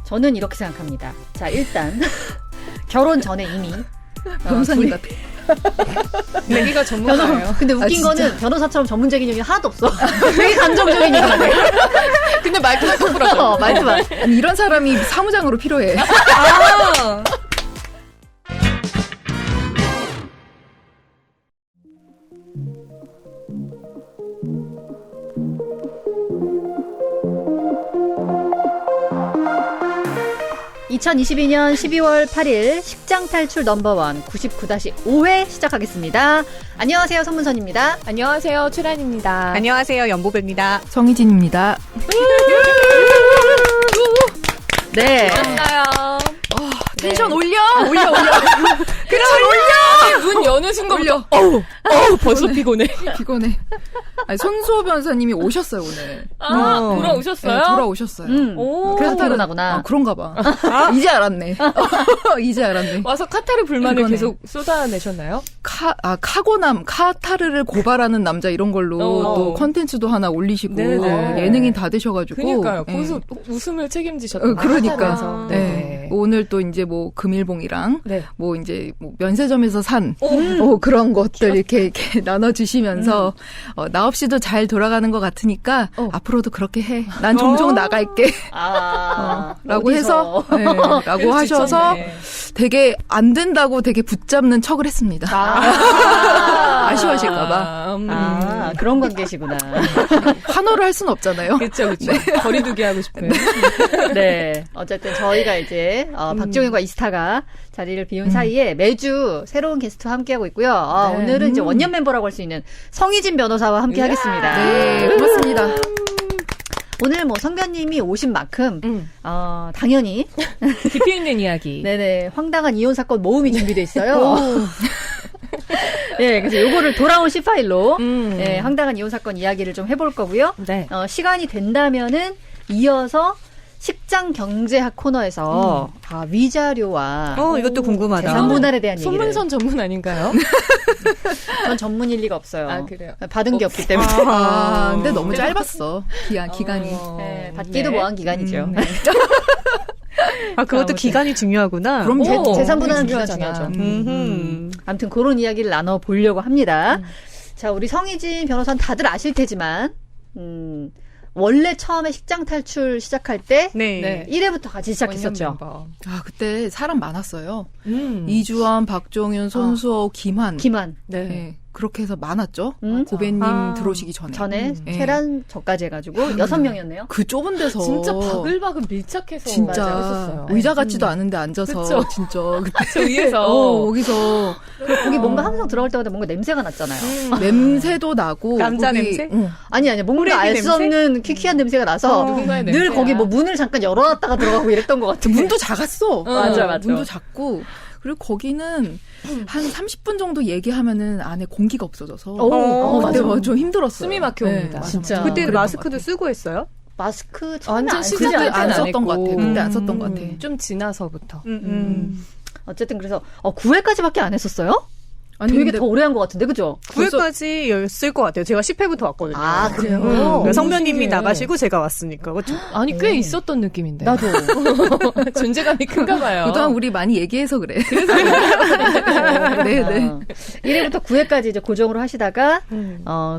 저는 이렇게 생각합니다. 자, 일단 결혼 전에 이미 변호사님 같아. 여기가 전문가예요. 근데 웃긴 거는 변호사처럼 전문적인 얘기 하나도 없어. 되게 감정적인 얘기만 해. 근데 말투만 똑부러져. 말투만. 아니, 이런 사람이 사무장으로 필요해. 아. 2022년 12월 8일 식장 탈출 넘버원 99-5회 시작하겠습니다. 안녕하세요, 선문선입니다. 안녕하세요, 출안입니다. 안녕하세요, 연보배입니다. 정희진입니다. 네. 반갑어요. 텐션 네. 올려! 문 여는 순간부터 어우 벌써 피곤해. 피곤해. 아니, 손수호 변호사님이 오셨어요, 오늘. 돌아오셨어요? 네, 돌아오셨어요. 오. 그래서 피곤하구나. 그런가 봐. 이제 알았네. 이제 알았네. 와서 카타르 불만을 그거네. 계속 쏟아내셨나요? 카타르를 고발하는 남자 이런 걸로 또 컨텐츠도 하나 올리시고 네네. 예능인 다 되셔가지고. 그러니까요. 네. 거기서 웃음을 책임지셨던 그러니까. 카타르에서. 네. 오늘 또 이제 뭐 금일봉이랑 네. 뭐 이제 뭐 면세점에서 산 그런 것들 이렇게 나눠주시면서 나 없이도 잘 돌아가는 것 같으니까 앞으로도 그렇게 해. 난 종종 나갈게. 라고 해서 네, 라고 하셔서 되게 안 된다고 되게 붙잡는 척을 했습니다. 아쉬워하실까봐. 그런 관계시구나. 환호를 할 수는 없잖아요. 그렇죠. 거리두기 하고 싶어요. 네. 어쨌든 저희가 이제 박종현과 이스타가 자리를 비운 사이에 매주 새로운 게스트와 함께하고 있고요. 오늘은 이제 원년 멤버라고 할 수 있는 성희진 변호사와 함께 하겠습니다. 네, 그렇습니다. 오늘 뭐 성변님이 오신 만큼 당연히 깊이 있는 이야기. 네네 황당한 이혼 사건 모음이 준비돼 있어요. 네, 그래서 요거를 돌아온 C 파일로 네, 황당한 이혼 사건 이야기를 좀 해볼 거고요. 네. 시간이 된다면은 이어서 식장 경제학 코너에서 위자료와 이것도 궁금하다. 재산 분할에 대한 얘기를. 손문선 전문 아닌가요? 전 전문일 리가 없어요. 아, 그래요? 받은 게 없기 때문에. 근데 너무 짧았어. 기간이. 네, 받기도 뭐한 기간이죠. 그것도 아무튼. 기간이 중요하구나. 그럼 재산 분할은 기간 중요하잖아. 중요하죠. 아무튼 그런 이야기를 나눠보려고 합니다. 자, 우리 성희진 변호사는 다들 아실 테지만 원래 처음에 식장 탈출 시작할 때 네. 1회부터 같이 시작했었죠. 그때 사람 많았어요. 이주환, 박종윤, 손수호, 김한. 네. 네. 그렇게 해서 많았죠. 음. 고배님 들어오시기 전에. 세란 저까지 해가지고 6명이었네요. 그 좁은 데서. 진짜 바글바글 밀착해서 진짜 했었어요. 의자 같지도 않은데 앉아서. 그쵸? 진짜. 저 위에서. 거기서. 그리고 거기 뭔가 항상 들어갈 때마다 뭔가 냄새가 났잖아요. 냄새도 나고. 남자 거기, 냄새? 아니, 뭔가 알 수 없는 키키한 냄새가 나서 누군가의 늘 냄새야. 거기 뭐 문을 잠깐 열어놨다가 들어가고 이랬던 것 같아. 문도 작았어. 맞아. 문도 작고. 그리고 거기는 한 30분 정도 얘기하면은 안에 공기가 없어져서. 맞아. 그때 좀 힘들었어요. 숨이 막혀옵니다. 맞아, 진짜. 맞아. 그때 그랬던 마스크도 것 같아. 쓰고 했어요? 마스크 처음에 완전 안 시작할 쓰지 때는 않았어요. 안 안 썼던 것 같아. 했고. 그때 안 썼던 것 같아. 좀 지나서부터. 어쨌든 그래서 9회까지밖에 안 했었어요? 아니, 되게 근데 더 오래 한 것 같은데, 그죠? 9회까지 였을 것 같아요. 제가 10회부터 왔거든요. 아, 그래요? 그러니까 성변님이 신기해. 나가시고 제가 왔으니까. 그렇죠? 아니 꽤 있었던 느낌인데. 나도. 존재감이 큰가 봐요. 그동안 우리 많이 얘기해서 그래. 네네. 1회부터 9회까지 이제 고정으로 하시다가,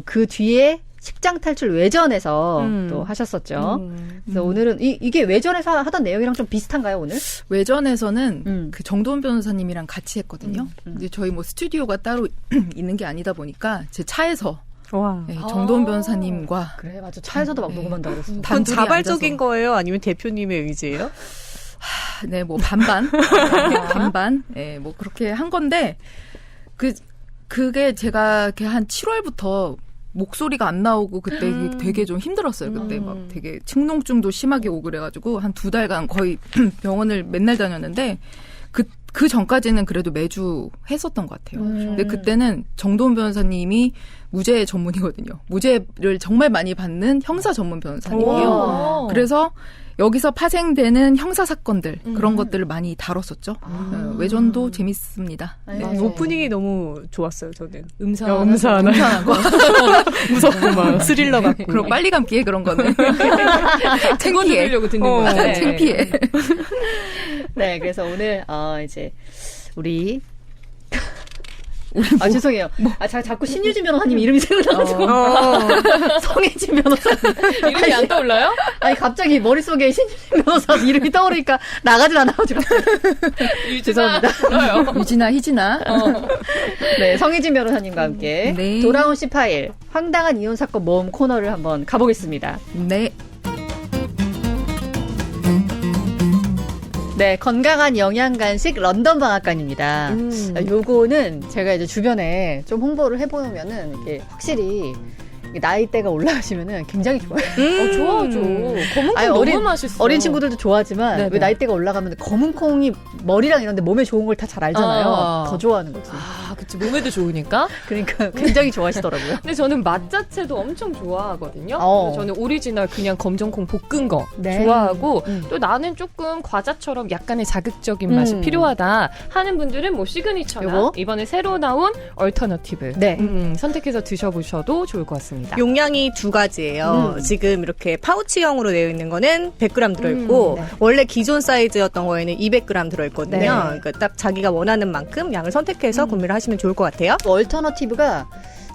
그 뒤에 식장 탈출 외전에서 또 하셨었죠. 그래서 오늘은 이게 외전에서 하던 내용이랑 좀 비슷한가요, 오늘? 외전에서는 그 정도원 변호사님이랑 같이 했거든요. 이제 저희 뭐 스튜디오가 따로 있는 게 아니다 보니까 제 차에서 와. 네, 정도원 변호사님과 그래, 맞아. 차에서도 막 녹음한다고 그랬어. 그건 단둘이 자발적인 앉아서. 거예요? 아니면 대표님의 의지예요? 네, 뭐 반반, 반반, 예, 뭐 그렇게 한 건데 그게 제가 이렇게 한 7월부터 목소리가 안 나오고 그때 되게 좀 힘들었어요. 그때 막 되게 측농증도 심하게 오고 그래가지고 한 2달간 거의 병원을 맨날 다녔는데 그 전까지는 그래도 매주 했었던 것 같아요. 근데 그때는 정도원 변호사님이 무죄 전문이거든요. 무죄를 정말 많이 받는 형사 전문 변호사님이에요. 그래서 여기서 파생되는 형사 사건들 그런 것들을 많이 다뤘었죠. 외전도 재밌습니다. 네. 아, 오프닝이 너무 좋았어요, 저는. 음사. 음사하나. 무섭구만. 스릴러 같고. 그럼 빨리 감기에 그런 거는. 그거 들으려고 듣는 거예요. 창피해. 네, 그래서 오늘 이제 우리 죄송해요. 자꾸 신유진 변호사님 이름이 생각나가지고 성혜진 변호사님 이름이 안 떠올라요? 아니 갑자기 머릿속에 신유진 변호사 이름이 떠오르니까 나가질 않아가지고 죄송합니다. 유진아, 희진아. 네, 성혜진 변호사님과 함께 네. 돌아온 C파일 황당한 이혼 사건 모험 코너를 한번 가보겠습니다. 네. 네, 건강한 영양 간식 런던 방앗간입니다. 요거는 제가 이제 주변에 좀 홍보를 해보면은 이게 확실히 나이대가 올라가시면은 굉장히 좋아요. 좋아하죠. 검은콩 아니, 너무 맛있어. 어린 친구들도 좋아하지만 네네. 왜 나이대가 올라가면 검은 콩이 머리랑 이런데 몸에 좋은 걸 다 잘 알잖아요. 아. 더 좋아하는 거지. 그치. 몸에도 좋으니까. 그러니까 굉장히 좋아하시더라고요. 근데 저는 맛 자체도 엄청 좋아하거든요. 어. 그래서 저는 오리지널 그냥 검정콩 볶은 거 네. 좋아하고 또 나는 조금 과자처럼 약간의 자극적인 맛이 필요하다 하는 분들은 뭐 시그니처나 요거? 이번에 새로 나온 얼터너티브 네. 선택해서 드셔보셔도 좋을 것 같습니다. 용량이 2가지예요. 지금 이렇게 파우치형으로 되어 있는 거는 100g 들어있고 네. 원래 기존 사이즈였던 거에는 200g 들어있거든요. 네. 그러니까 딱 자기가 원하는 만큼 양을 선택해서 구매를 하시면 좋을 것 같아요. 얼터너티브가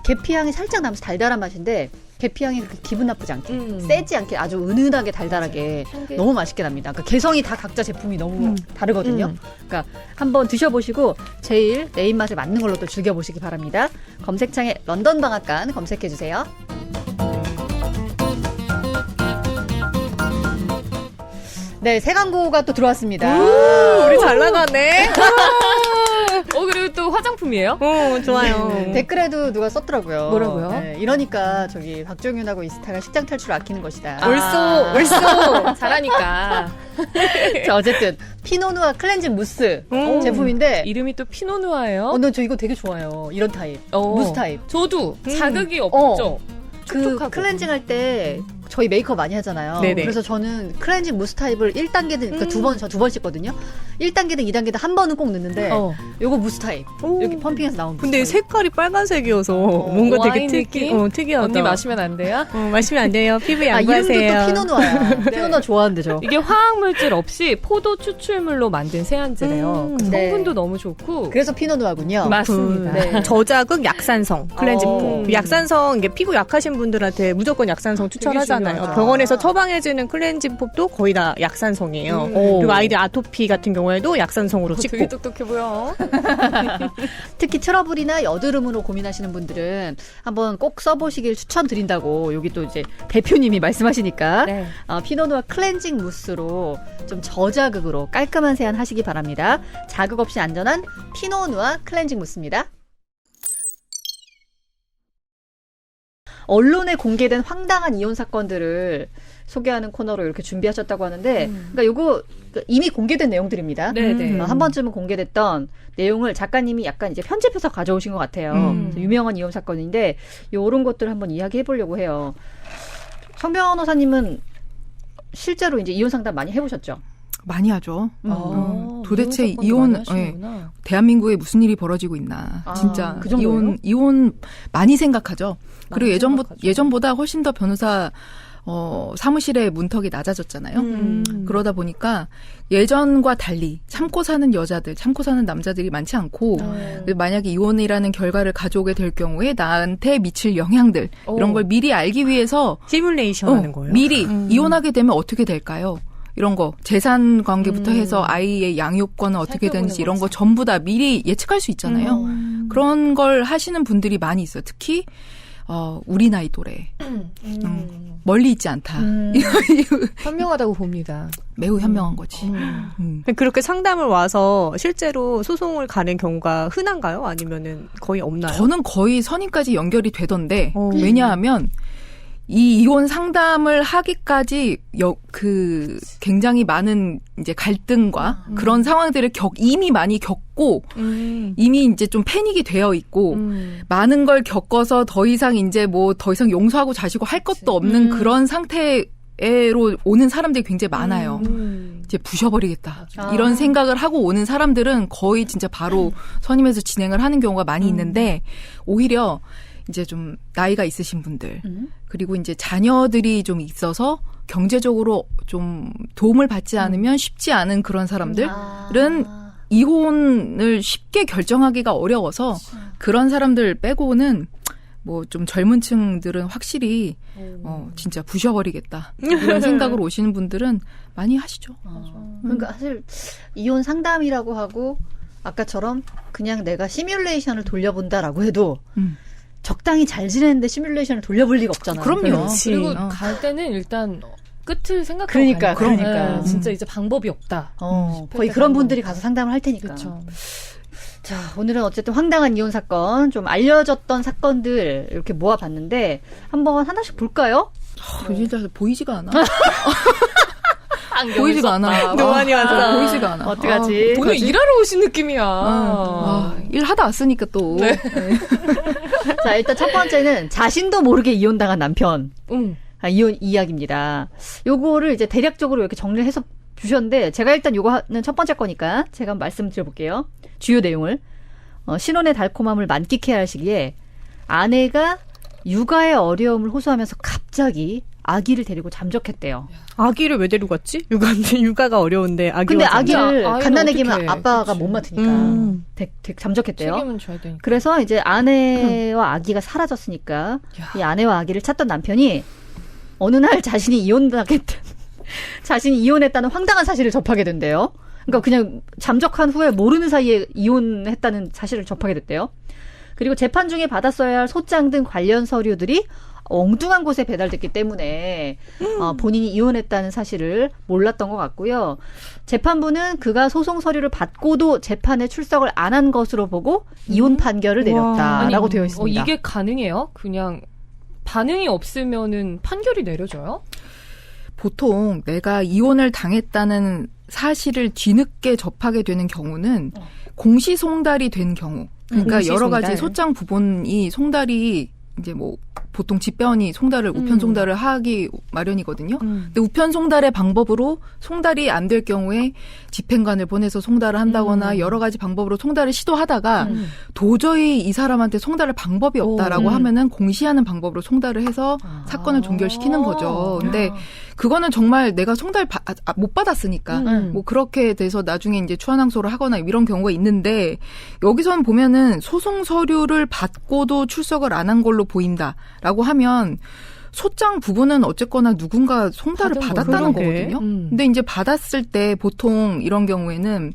계피향이 살짝 나면서 달달한 맛인데 계피향이 그렇게 기분 나쁘지 않게 세지 않게 아주 은은하게 달달하게 향기. 너무 맛있게 납니다. 그러니까 개성이 다 각자 제품이 너무 다르거든요. 그러니까 한번 드셔보시고 제일 내 입맛에 맞는 걸로 또 즐겨보시기 바랍니다. 검색창에 런던 방앗간 검색해주세요. 네, 새 광고가 또 들어왔습니다. 우리 잘 나가네. 그리고 또 화장품이에요? 좋아요. 댓글에도 누가 썼더라고요. 뭐라고요? 네, 이러니까 저기 박종윤하고 이스타가 식장 탈출 아끼는 것이다. 옳소. 잘하니까. 자, 어쨌든 피노누아 클렌징 무스 제품인데 이름이 또 피노누아예요. 저 이거 되게 좋아요. 이런 타입. 어. 무스 타입. 저도 자극이 없죠. 그 촉촉하고. 클렌징 할 때 저희 메이크업 많이 하잖아요. 네네. 그래서 저는 클렌징 무스 타입을 1단계든 그러니까 두 번 씻거든요. 1단계든 2단계든 한 번은 꼭 넣는데 요거 무스 타입. 이렇게 펌핑해서 나온 무스 근데 타입. 색깔이 빨간색이어서 뭔가 되게 와인 느낌? 특이하다. 언니 마시면 안 돼요? 마시면 안 돼요. 피부 이름도 양보하세요. 또 피노누아야. 피노누아 좋아하는데 저. 이게 화학물질 없이 포도 추출물로 만든 세안제래요. 그 네. 성분도 너무 좋고. 그래서 피노누아군요. 맞습니다. 네. 저자극 약산성 클렌징폼. 어. 약산성 이게 피부 약하신 분들한테 무조건 약산성 추천하잖아요. 중요하죠. 병원에서 처방해주는 클렌징폼도 거의 다 약산성이에요. 그리고 아이들 아토피 같은 경우에도 약산성으로 찍고. 되게 똑똑해 보여. 특히 트러블이나 여드름으로 고민하시는 분들은 한번 꼭 써보시길 추천드린다고 여기 또 이제 대표님이 말씀하시니까 네. 피노누아 클렌징 무스로 좀 저자극으로 깔끔한 세안 하시기 바랍니다. 자극 없이 안전한 피노누아 클렌징 무스입니다. 언론에 공개된 황당한 이혼 사건들을 소개하는 코너로 이렇게 준비하셨다고 하는데, 그러니까 요거 이미 공개된 내용들입니다. 네네. 한 번쯤은 공개됐던 내용을 작가님이 약간 이제 편집해서 가져오신 것 같아요. 그래서 유명한 이혼 사건인데, 요런 것들을 한번 이야기해 보려고 해요. 성 변호사님은 실제로 이제 이혼 상담 많이 해보셨죠? 많이 하죠. 도대체 사건도 이혼, 많이 하시는구나. 대한민국에 무슨 일이 벌어지고 있나. 진짜. 그 정도예요? 이혼 많이 생각하죠. 그리고 생각하죠. 예전보다 훨씬 더 변호사, 사무실의 문턱이 낮아졌잖아요. 그러다 보니까 예전과 달리 참고 사는 여자들, 참고 사는 남자들이 많지 않고, 만약에 이혼이라는 결과를 가져오게 될 경우에 나한테 미칠 영향들, 이런 걸 미리 알기 위해서, 시뮬레이션 하는 거예요. 미리 이혼하게 되면 어떻게 될까요? 이런 거 재산 관계부터 해서 아이의 양육권은 어떻게 되는지 이런 거 전부 다 미리 예측할 수 있잖아요. 그런 걸 하시는 분들이 많이 있어요. 특히 우리 나이 또래. 멀리 있지 않다. 현명하다고 봅니다. 매우 현명한 거지. 그렇게 상담을 와서 실제로 소송을 가는 경우가 흔한가요? 아니면은 거의 없나요? 저는 거의 선임까지 연결이 되던데 왜냐하면 이 이혼 상담을 하기까지 굉장히 많은 이제 갈등과 그런 상황들을 이미 많이 겪고 이미 이제 좀 패닉이 되어 있고 많은 걸 겪어서 더 이상 이제 뭐 더 이상 용서하고 자시고 할 것도 없는 그런 상태에 애로 오는 사람들이 굉장히 많아요. 이제 부셔버리겠다. 맞아. 이런 생각을 하고 오는 사람들은 거의 진짜 바로 선임해서 진행을 하는 경우가 많이 있는데 오히려 이제 좀 나이가 있으신 분들 그리고 이제 자녀들이 좀 있어서 경제적으로 좀 도움을 받지 않으면 쉽지 않은 그런 사람들은 이혼을 쉽게 결정하기가 어려워서 그런 사람들 빼고는 뭐 좀 젊은 층들은 확실히 진짜 부셔버리겠다 이런 생각으로 오시는 분들은 많이 하시죠. 그러니까 사실 이혼 상담이라고 하고 아까처럼 그냥 내가 시뮬레이션을 돌려본다라고 해도 적당히 잘 지내는데 시뮬레이션을 돌려볼 리가 없잖아요. 그럼요. 그렇지. 그리고 갈 때는 일단 끝을 생각하고 그러니까, 가니까. 그러니까. 네, 진짜 이제 방법이 없다. 거의 그런 분들이 가서 상담을 할 테니까. 그렇죠. 자, 오늘은 어쨌든 황당한 이혼 사건, 좀 알려졌던 사건들 이렇게 모아봤는데 한번 하나씩 볼까요? 진짜 보이지가 않아. 보이지가 않아. 노안이 왔어. 보이지가 않아. 어떡하지? 오늘 일하러 오신 느낌이야. 일 하다 왔으니까 또. 네. 자, 일단 첫 번째는 자신도 모르게 이혼당한 남편. 응. 이혼 이야기입니다. 요거를 이제 대략적으로 이렇게 정리를 해서 주셨는데 제가 일단 요거는 첫 번째 거니까 제가 한번 말씀드려볼게요. 주요 내용을. 신혼의 달콤함을 만끽해야 할 시기에 아내가 육아의 어려움을 호소하면서 갑자기 아기를 데리고 잠적했대요. 아기를 왜 데리고 갔지? 육아가 어려운데 아기. 근데 아기를 아이는 갓난아기면 어떡해. 아빠가 그치. 못 맡으니까 잠적했대요. 책임은 져야 되니까. 그래서 이제 아내와 아기가 사라졌으니까 이 아내와 아기를 찾던 남편이 어느 날 자신이 이혼했다는 황당한 사실을 접하게 된대요. 그러니까 그냥 잠적한 후에 모르는 사이에 이혼했다는 사실을 접하게 됐대요. 그리고 재판 중에 받았어야 할 소장 등 관련 서류들이 엉뚱한 곳에 배달됐기 때문에 본인이 이혼했다는 사실을 몰랐던 것 같고요. 재판부는 그가 소송 서류를 받고도 재판에 출석을 안 한 것으로 보고 이혼 판결을 내렸다라고 되어 있습니다. 이게 가능해요? 그냥 반응이 없으면은 판결이 내려져요? 보통 내가 이혼을 당했다는 사실을 뒤늦게 접하게 되는 경우는 공시송달이 된 경우. 그러니까 여러 가지 소장 부본이 송달이 이제 뭐 보통 집배원이 송달을 우편 송달을 하기 마련이거든요. 근데 우편 송달의 방법으로 송달이 안 될 경우에 집행관을 보내서 송달을 한다거나 여러 가지 방법으로 송달을 시도하다가 도저히 이 사람한테 송달할 방법이 없다라고 하면은 공시하는 방법으로 송달을 해서 사건을 종결시키는 거죠. 근데 그거는 정말 내가 송달 못 받았으니까 뭐 그렇게 돼서 나중에 이제 추한항소를 하거나 이런 경우가 있는데 여기서는 보면은 소송 서류를 받고도 출석을 안 한 걸로 보인다라고 하면 소장 부분은 어쨌거나 누군가 송달을 받았다는 거거든요. 근데 이제 받았을 때 보통 이런 경우에는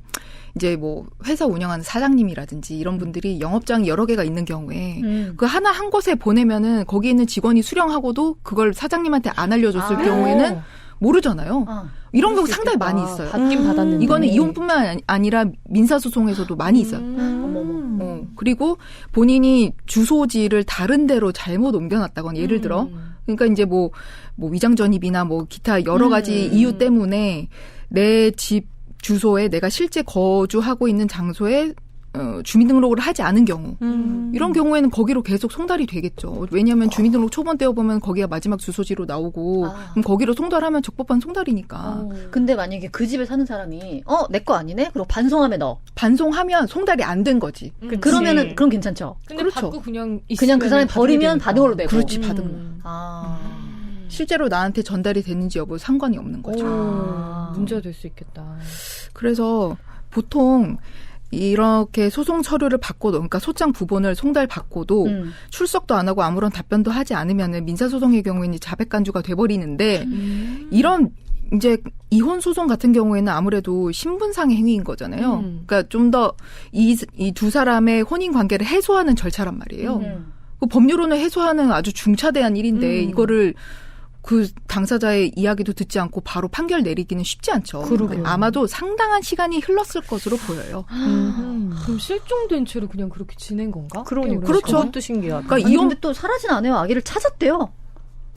이제 뭐 회사 운영하는 사장님이라든지 이런 분들이 영업장이 여러 개가 있는 경우에 그 하나 한 곳에 보내면은 거기 있는 직원이 수령하고도 그걸 사장님한테 안 알려줬을 경우에는 모르잖아요. 이런 경우 상당히 많이 있어요. 받긴 받았는데. 이거는 이혼뿐만 아니라 민사소송에서도 많이 있어요. 그리고 본인이 주소지를 다른 데로 잘못 옮겨놨다거나 예를 들어 그러니까 이제 뭐 위장전입이나 뭐 기타 여러 가지 이유 때문에 내 집 주소에 내가 실제 거주하고 있는 장소에 주민등록을 하지 않은 경우 이런 경우에는 거기로 계속 송달이 되겠죠. 왜냐하면 주민등록 초본 떼어보면 거기가 마지막 주소지로 나오고 그럼 거기로 송달하면 적법한 송달이니까. 근데 만약에 그 집에 사는 사람이 내 거 아니네? 그리고 반송함에 넣어. 반송하면 송달이 안 된 거지. 그러면은 그럼 괜찮죠. 근데 그렇죠. 받고 그냥 그 사람이 버리면 받은 걸로 되고. 그렇지 받은 거. 실제로 나한테 전달이 되는지 여부 상관이 없는 거죠. 문제가 될 수 있겠다. 그래서 보통 이렇게 소송 서류를 받고도 그러니까 소장 부본을 송달 받고도 출석도 안 하고 아무런 답변도 하지 않으면은 민사소송의 경우에는 자백 간주가 돼버리는데 이런 이제 이혼 소송 같은 경우에는 아무래도 신분상의 행위인 거잖아요. 그러니까 좀 더 이 두 사람의 혼인 관계를 해소하는 절차란 말이에요. 그 법률로는 해소하는 아주 중차대한 일인데 이거를 그 당사자의 이야기도 듣지 않고 바로 판결 내리기는 쉽지 않죠. 그러게요. 아마도 상당한 시간이 흘렀을 것으로 보여요. 그럼 실종된 채로 그냥 그렇게 지낸 건가? 그렇죠. 그것도 신기하다. 그러니까 아니, 근데 또 사라진 아내와 아기를 찾았대요.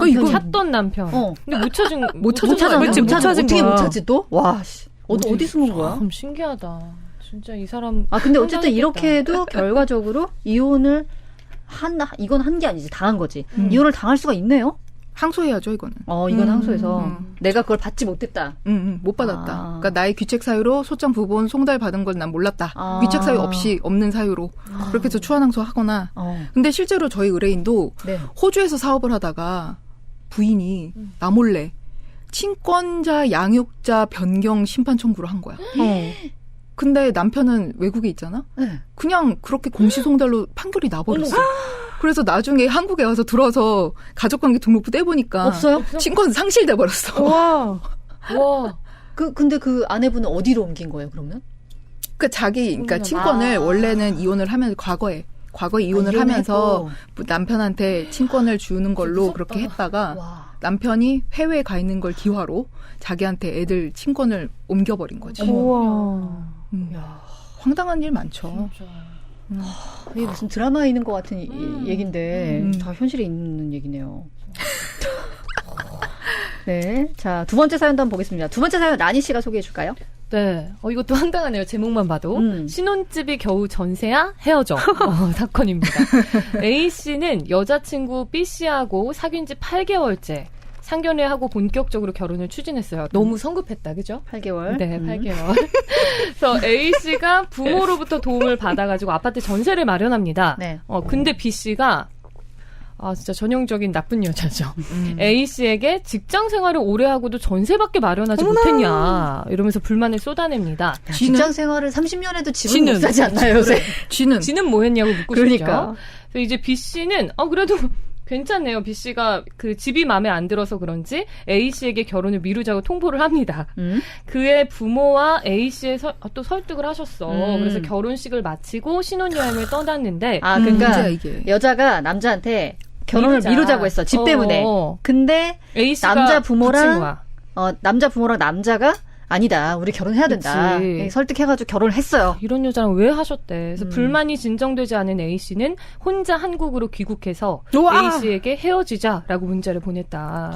이거 찾던 남편. 근데 못 찾은 못 찾은 못 찾아. 거야. 그치, 못 찾은 어떻게 거야. 못 찾지 또? 와, 씨. 어디 숨은 거야? 참 신기하다. 진짜 이 사람. 근데 어쨌든 황당했겠다. 이렇게 해도 결과적으로 이혼을 이건 한 게 아니지. 당한 거지. 이혼을 당할 수가 있네요. 항소해야죠, 이거는. 이건 항소해서 음. 내가 그걸 받지 못했다. 못 받았다. 아. 그러니까 나의 귀책 사유로 소장 부본 송달 받은 걸 난 몰랐다. 아. 귀책 사유 없이 없는 사유로 그렇게 해서 추환항소 하거나. 근데 실제로 저희 의뢰인도 네. 호주에서 사업을 하다가 부인이 나 몰래 친권자 양육자 변경 심판 청구를 한 거야. 근데 남편은 외국에 있잖아. 네. 그냥 그렇게 공시송달로 판결이 나버렸어. 그래서 나중에 한국에 와서 들어서 가족관계 등록부 떼보니까 없어요? 친권 상실돼 버렸어. 와. 와. 근데 그 아내분은 어디로 옮긴 거예요, 그러면? 그러니까 친권을 원래는 이혼을 하면 과거에 이혼을 하면서 남편한테 친권을 주는 걸로 그렇게 했다가 와. 남편이 해외에 가 있는 걸 기화로 자기한테 애들 친권을 옮겨버린 거지. 우와. 야. 황당한 일 많죠. 이게 무슨 드라마에 있는 것 같은 얘기인데 다 현실에 있는 얘기네요. 네, 자, 두 번째 사연도 한번 보겠습니다. 두 번째 사연 라니 씨가 소개해 줄까요? 네. 이것도 황당하네요. 제목만 봐도. 신혼집이 겨우 전세야? 헤어져. 사건입니다. A씨는 여자친구 B씨하고 사귄 지 8개월째. 상견례하고 본격적으로 결혼을 추진했어요. 너무 성급했다, 그죠? 8개월. 네, 8개월. 그래서 A씨가 부모로부터 도움을 받아가지고 아파트 전세를 마련합니다. 네. 근데 B씨가 진짜 전형적인 나쁜 여자죠. A씨에게 직장 생활을 오래 하고도 전세밖에 마련하지 못했냐 이러면서 불만을 쏟아냅니다. 직장 생활을 30년 해도 집은 지는. 못 사지 않나요, 요새? 지는 뭐 했냐고 묻고 그러니까. 싶죠. 그래서 이제 B씨는 그래도 괜찮네요. B씨가 그 집이 마음에 안 들어서 그런지 A씨에게 결혼을 미루자고 통보를 합니다. 그의 부모와 A씨의 또 설득을 하셨어. 그래서 결혼식을 마치고 신혼여행을 떠났는데 그러니까 문제야, 이게. 여자가 남자한테 결혼을 미루자고 했어. 집 때문에. 근데 A씨가 남자 붙인 부모랑 거야. 남자 부모랑 남자가 아니다. 우리 결혼해야 된다. 그치. 설득해가지고 결혼을 했어요. 이런 여자랑 왜 하셨대. 그래서 불만이 진정되지 않은 A씨는 혼자 한국으로 귀국해서 우와. A씨에게 헤어지자라고 문자를 보냈다.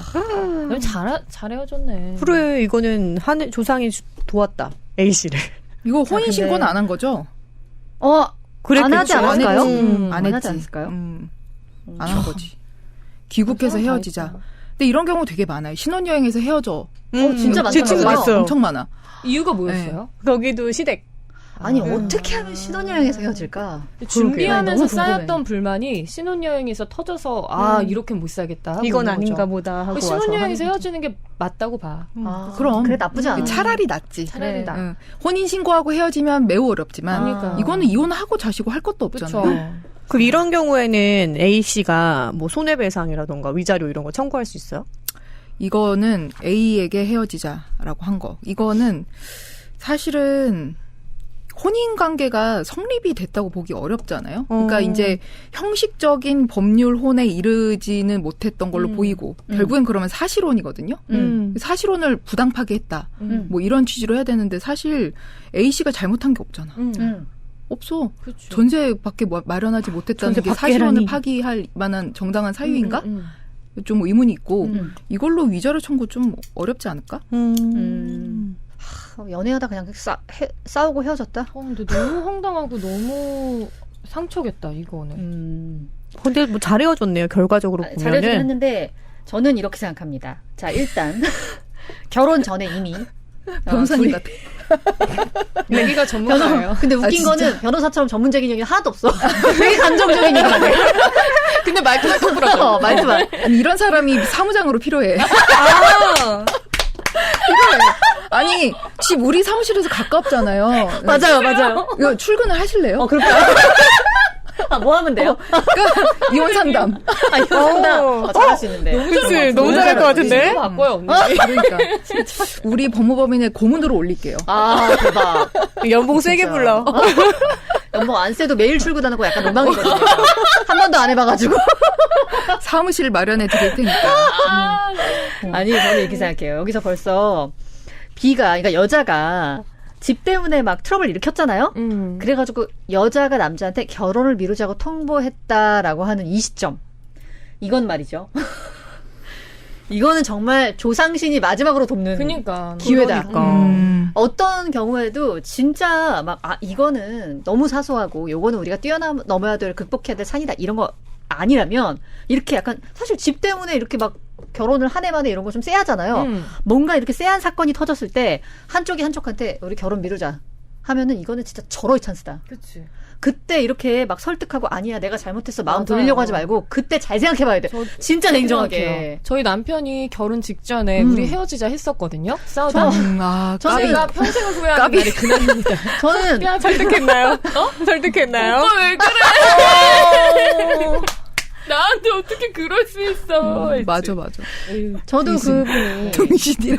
잘 헤어졌네. 그래, 이거는 조상이 도왔다. A씨를. 이거 혼인 근데- 신고는 안 한 거죠? 안 하지 않았을까요? 안 안 했지. 하지 않았을까요? 안 한 거지. 귀국해서 헤어지자. 근데 이런 경우 되게 많아요. 신혼여행에서 헤어져. 진짜 제 많더라고요. 친구도 있어요. 엄청 많아. 이유가 뭐였어요? 거기도 시댁. 아니 어떻게 하면 신혼여행에서 헤어질까? 준비하면서 너무 궁금해. 쌓였던 불만이 신혼여행에서 터져서 이렇게 못 살겠다. 하고 이건 있는 아닌가 거죠. 보다 하고 와서. 신혼여행에서 헤어지는 게 맞다고 봐. 그럼. 그래 나쁘지 않아. 차라리 낫지. 차라리 나. 응. 혼인 신고하고 헤어지면 매우 어렵지만 그러니까. 이거는 이혼하고 자시고 할 것도 없잖아요. 그렇죠. 그럼 이런 경우에는 A씨가 뭐 손해배상이라던가 위자료 이런 거 청구할 수 있어요? 이거는 A에게 헤어지자라고 한 거. 이거는 사실은 혼인 관계가 성립이 됐다고 보기 어렵잖아요. 그러니까 이제 형식적인 법률 혼에 이르지는 못했던 걸로 보이고 결국엔 그러면 사실혼이거든요. 사실혼을 부당하게 했다. 뭐 이런 취지로 해야 되는데 사실 A씨가 잘못한 게 없잖아. 없어. 그렇죠. 전세밖에 마련하지 못했다는 게 사실혼을 파기할 만한 정당한 사유인가? 좀 의문이 있고 이걸로 위자료 청구 좀 어렵지 않을까? 연애하다 그냥 싸우고 헤어졌다? 근데 너무 황당하고 너무 상처겠다, 이거는. 근데 뭐 잘 헤어졌네요. 결과적으로 보면은. 잘해주긴 했는데 저는 이렇게 생각합니다. 자 일단 결혼 전에 이미 변호사님 같아. 얘기가 전문가예요. 근데 웃긴 진짜? 거는 변호사처럼 전문적인 얘기 하나도 없어. 되게 감정적인 얘기만 해. 근데 말투만 똑부러져. 말투만. 아니, 이런 사람이 사무장으로 필요해. 아니, 집 우리 사무실에서 가깝잖아요. 맞아요. 이거 출근을 하실래요? 그럴까요? 뭐 하면 돼요? 이혼 상담. 이혼 상담. 잘할 수 있는데. 그치, 너무 잘할 것 같은데? 바꿔요, 언니. 그러니까 우리 법무법인의 고문으로 올릴게요. 대박. 연봉 세게 진짜. 불러. 연봉 안 세도 매일 출근하는 거 약간 로망이거든요. 한 번도 안 해봐가지고. 사무실 마련해 드릴 테니까. 아니, 저는 이렇게 생각해요. 여기서 벌써 그러니까 여자가 집 때문에 막 트러블 일으켰잖아요? 그래가지고 여자가 남자한테 결혼을 미루자고 통보했다라고 하는 이 시점. 이건 말이죠. 이거는 정말 조상신이 마지막으로 돕는 그니까. 기회다. 그러니까. 어떤 경우에도 진짜 막 이거는 너무 사소하고 요거는 우리가 뛰어넘어야 될 극복해야 될 산이다 이런 거 아니라면 이렇게 약간 사실 집 때문에 이렇게 막 결혼을 한 해 만에 이런 거 좀 쎄하잖아요. 뭔가 이렇게 쎄한 사건이 터졌을 때 한쪽이 한쪽한테 우리 결혼 미루자 하면은 이거는 진짜 절호의 찬스다. 그치. 그때 이렇게 막 설득하고 아니야 내가 잘못했어 마음 맞아요. 돌리려고 하지 말고 그때 잘 생각해봐야 돼. 진짜 냉정하게. 생각해요. 저희 남편이 결혼 직전에 우리 헤어지자 했었거든요. 싸우다. 저는 제가 평생을 후회하는 날이 그날입니다. 저는 야, 설득했나요? 설득했나요? 오빠 왜 그래? 나한테 어떻게 그럴 수 있어? 맞아. 에휴, 저도 그분이 정신이네.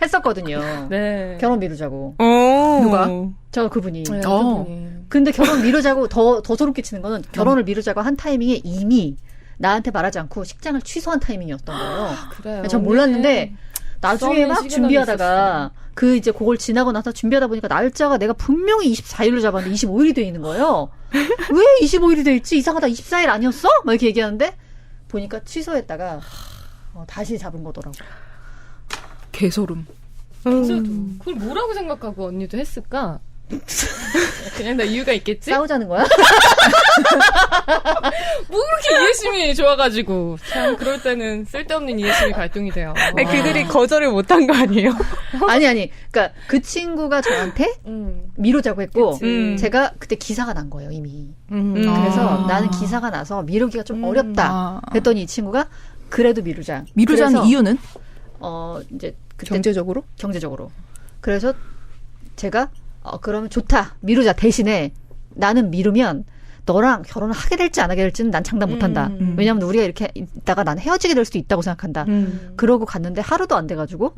했었거든요. 네. 결혼 미루자고. 누가? 저 그분이. 네, 어. 그분이. 근데 결혼 미루자고 더 소름 끼치는 거는 결혼을 미루자고 한 타이밍에 이미 나한테 말하지 않고 식장을 취소한 타이밍이었던 거예요. 그래요. 전 몰랐는데 나중에 막 시그널이 준비하다가 그 이제 그걸 지나고 나서 준비하다 보니까 날짜가 내가 분명히 24일로 잡았는데 25일이 돼 있는 거예요. 왜 25일이 돼 있지? 이상하다. 24일 아니었어? 막 이렇게 얘기하는데 보니까 취소했다가 다시 잡은 거더라고. 개소름. 진짜도. 그걸 뭐라고 생각하고 언니도 했을까? 그냥 다 이유가 있겠지? 싸우자는 거야? 뭐 그렇게 이해심이 좋아가지고. 참, 그럴 때는 쓸데없는 이해심이 갈등이 돼요. 아니, 그들이 거절을 못한 거 아니에요? 아니. 그러니까 그 친구가 저한테 미루자고 했고 제가 그때 기사가 난 거예요, 이미. 그래서 나는 기사가 나서 미루기가 좀 어렵다. 그랬더니 이 친구가 그래도 미루자. 미루자는 그래서, 이유는? 이제 그때 경제적으로? 경제적으로. 그래서 제가 그러면 좋다. 미루자. 대신에 나는 미루면 너랑 결혼을 하게 될지 안 하게 될지는 난 장담 못한다. 왜냐하면 우리가 이렇게 있다가 난 헤어지게 될 수도 있다고 생각한다. 그러고 갔는데 하루도 안 돼가지고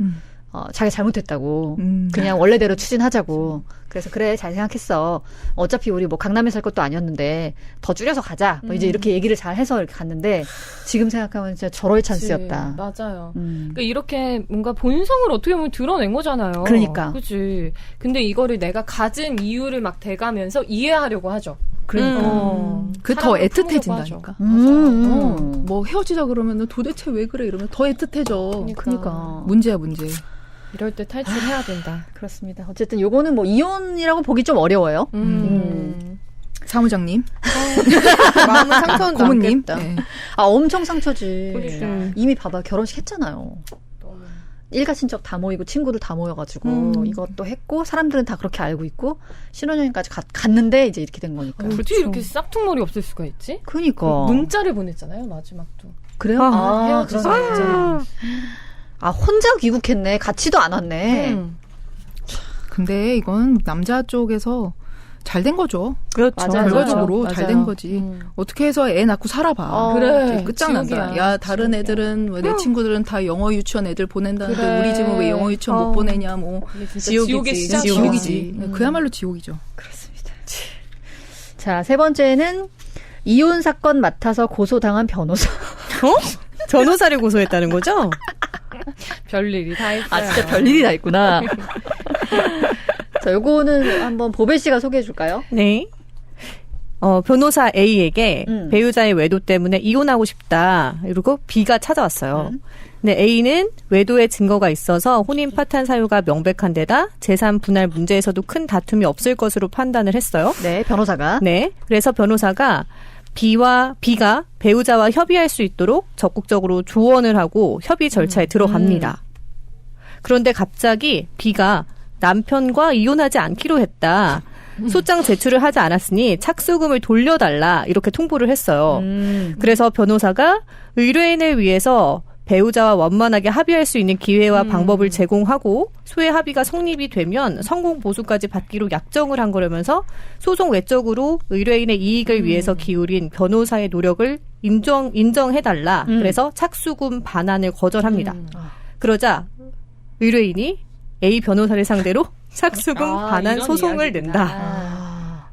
자기가 잘못했다고. 그냥 원래대로 추진하자고. 그래서 그래 잘 생각했어. 어차피 우리 뭐 강남에 살 것도 아니었는데 더 줄여서 가자. 뭐 이제 이렇게 얘기를 잘 해서 이렇게 갔는데 지금 생각하면 진짜 절호의 찬스였다. 맞아요. 그러니까 이렇게 뭔가 본성을 어떻게 보면 드러낸 거잖아요. 그러니까. 그치. 근데 이거를 내가 가진 이유를 막 대가면서 이해하려고 하죠. 그러니까. 그 더 애틋해진다니까. 뭐 헤어지자 그러면은 도대체 왜 그래 이러면 더 애틋해져. 그러니까. 문제야 문제. 이럴 때 탈출해야 된다. 그렇습니다. 어쨌든 요거는 뭐 이혼이라고 보기 좀 어려워요. 사무장님, 마음은 상처는 고모님. 남겠다. 네. 엄청 상처지. 그러니까. 이미 봐봐 결혼식 했잖아요. 일가 친척 다 모이고 친구들 다 모여가지고 이것도 했고 사람들은 다 그렇게 알고 있고 신혼여행까지 갔는데 이제 이렇게 된 거니까. 어떻게 이렇게 싹퉁머리 없을 수가 있지? 그러니까. 문자를 보냈잖아요, 마지막도. 그래요? 헤어지자. 그러네. 혼자 귀국했네. 같이도 안 왔네. 근데 이건 남자 쪽에서 잘 된 거죠. 그렇죠. 맞아요. 결과적으로 맞아요. 잘 된 거지. 어떻게 해서 애 낳고 살아봐. 그래. 끝장난다. 지옥이야. 야 다른 지옥이야. 애들은 왜 내 친구들은 다 영어 유치원 애들 보낸다는데 그래. 우리 집은 왜 영어 유치원 못 보내냐 뭐. 이게 진짜 지옥이지. 지옥의 시작이야. 지옥이지. 그야말로 지옥이죠. 그렇습니다. 자, 세 번째는 이혼 사건 맡아서 고소당한 변호사. 변호사를 고소했다는 거죠? 별일이 다 했어요. 진짜 별일이 다 있구나. 자, 요거는 한번 보배 씨가 소개해 줄까요? 네. 변호사 A에게 배우자의 외도 때문에 이혼하고 싶다. 이러고 B가 찾아왔어요. 근데 A는 외도의 증거가 있어서 혼인 파탄 사유가 명백한 데다 재산 분할 문제에서도 큰 다툼이 없을 것으로 판단을 했어요. 네, 변호사가. 네. 그래서 변호사가 B가 배우자와 협의할 수 있도록 적극적으로 조언을 하고 협의 절차에 들어갑니다. 그런데 갑자기 B가 남편과 이혼하지 않기로 했다. 소장 제출을 하지 않았으니 착수금을 돌려달라. 이렇게 통보를 했어요. 그래서 변호사가 의뢰인을 위해서 배우자와 원만하게 합의할 수 있는 기회와 방법을 제공하고 소의 합의가 성립이 되면 성공 보수까지 받기로 약정을 한 거라면서 소송 외적으로 의뢰인의 이익을 위해서 기울인 변호사의 노력을 인정해달라. 그래서 착수금 반환을 거절합니다. 그러자 의뢰인이 A 변호사를 상대로 착수금 반환 이런 소송을 이야기구나. 낸다.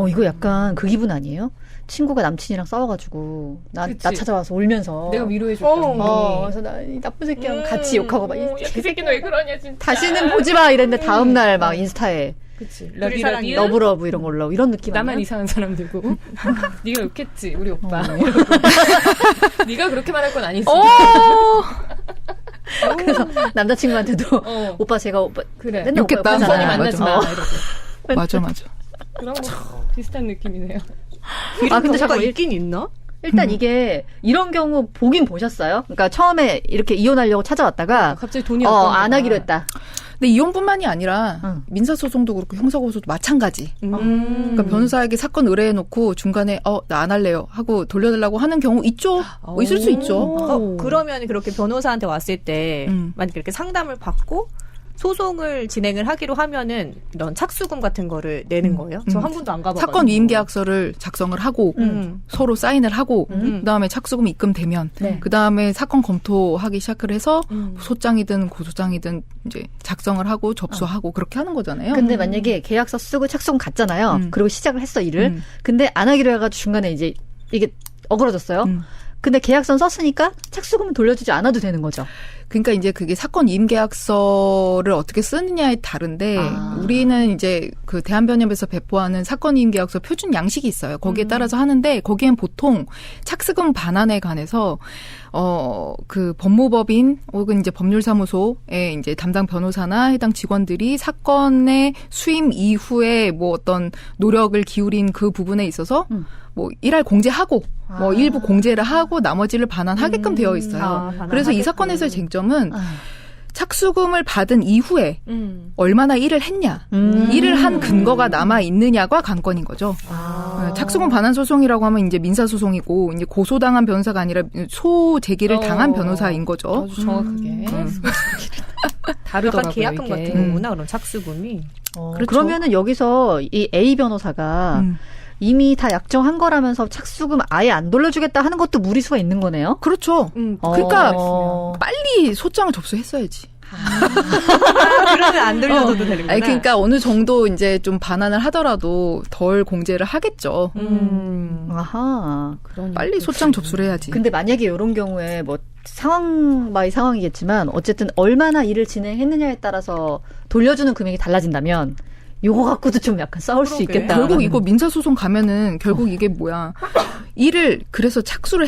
이거 약간 그 기분 아니에요? 친구가 남친이랑 싸워가지고 나 그치. 찾아와서 울면서 내가 위로해줬더니. 그래서 나 이 나쁜 새끼랑 같이 욕하고 막 그 새끼는 왜 그러냐 진짜. 다시는 보지 마 이랬는데 다음날 막 인스타에 그치. 사랑이 러브러브 이런 걸로 이런 느낌 나만 아니야? 이상한 사람 되고 네가 욕했지 우리 오빠. 네가 그렇게 말할 건 아니지. 그래서 남자친구한테도 오빠 제가 그래. 맨날 욕했다. 오빠 선이 욕하잖아. 만나지 마. 이러고. 맞아. 그런 거 비슷한 느낌이네요. 근데 잠깐 잠깐 있긴 있나? 일단 이게 이런 경우 보긴 보셨어요? 그러니까 처음에 이렇게 이혼하려고 찾아왔다가 갑자기 돈이 안 하기로 했다. 근데 이혼뿐만이 아니라 응. 민사소송도 그렇고 형사고소도 마찬가지. 그러니까 음. 변호사에게 사건 의뢰해놓고 중간에 나 안 할래요 하고 돌려달라고 하는 경우 있죠. 있을 수 있죠. 그러면 그렇게 변호사한테 왔을 때 만약에 이렇게 상담을 받고 소송을 진행을 하기로 하면은 이런 착수금 같은 거를 내는 거예요? 저 한 번도 안 가봐가지고. 사건 위임 계약서를 작성을 하고 서로 사인을 하고 그다음에 착수금 입금되면 네. 그다음에 사건 검토하기 시작을 해서 소장이든 고소장이든 이제 작성을 하고 접수하고 그렇게 하는 거잖아요. 근데 만약에 계약서 쓰고 착수금 갔잖아요. 그리고 시작을 했어 일을. 근데 안 하기로 해가지고 중간에 이제 이게 어그러졌어요. 근데 계약서는 썼으니까 착수금은 돌려주지 않아도 되는 거죠. 그러니까 이제 그게 사건 이임 계약서를 어떻게 쓰느냐에 다른데 우리는 이제 그 대한변협에서 배포하는 사건 이임 계약서 표준 양식이 있어요. 거기에 따라서 하는데 거기엔 보통 착수금 반환에 관해서 그 법무법인 혹은 이제 법률사무소의 이제 담당 변호사나 해당 직원들이 사건의 수임 이후에 뭐 어떤 노력을 기울인 그 부분에 있어서 뭐 일할 공제하고 뭐 일부 공제를 하고 나머지를 반환하게끔 되어 있어요. 그래서 이 사건에서의 쟁점은 착수금을 받은 이후에 얼마나 일을 했냐, 일을 한 근거가 남아 있느냐가 관건인 거죠. 착수금 반환 소송이라고 하면 이제 민사 소송이고 이제 고소당한 변호사가 아니라 소제기를 당한 변호사인 거죠. 아주 정확하게. 다르더라고요. 약간 계약금 이게. 같은 거구나. 그럼 착수금이. 그렇죠. 그러면은 여기서 이 A 변호사가 이미 다 약정한 거라면서 착수금 아예 안 돌려주겠다 하는 것도 무리수가 있는 거네요. 그렇죠. 그러니까 빨리 소장을 접수했어야지. 그러면 안 돌려줘도 되는구나. 아니, 그러니까 어느 정도 이제 좀 반환을 하더라도 덜 공제를 하겠죠. 아하. 그러니까. 빨리 소장 접수를 해야지. 근데 만약에 이런 경우에 뭐 상황 바이 상황이겠지만 어쨌든 얼마나 일을 진행했느냐에 따라서 돌려주는 금액이 달라진다면 요거 갖고도 좀 약간 싸울 수 있겠다. 결국 이거 민사소송 가면은 결국 이게 뭐야. 일을 그래서 착수를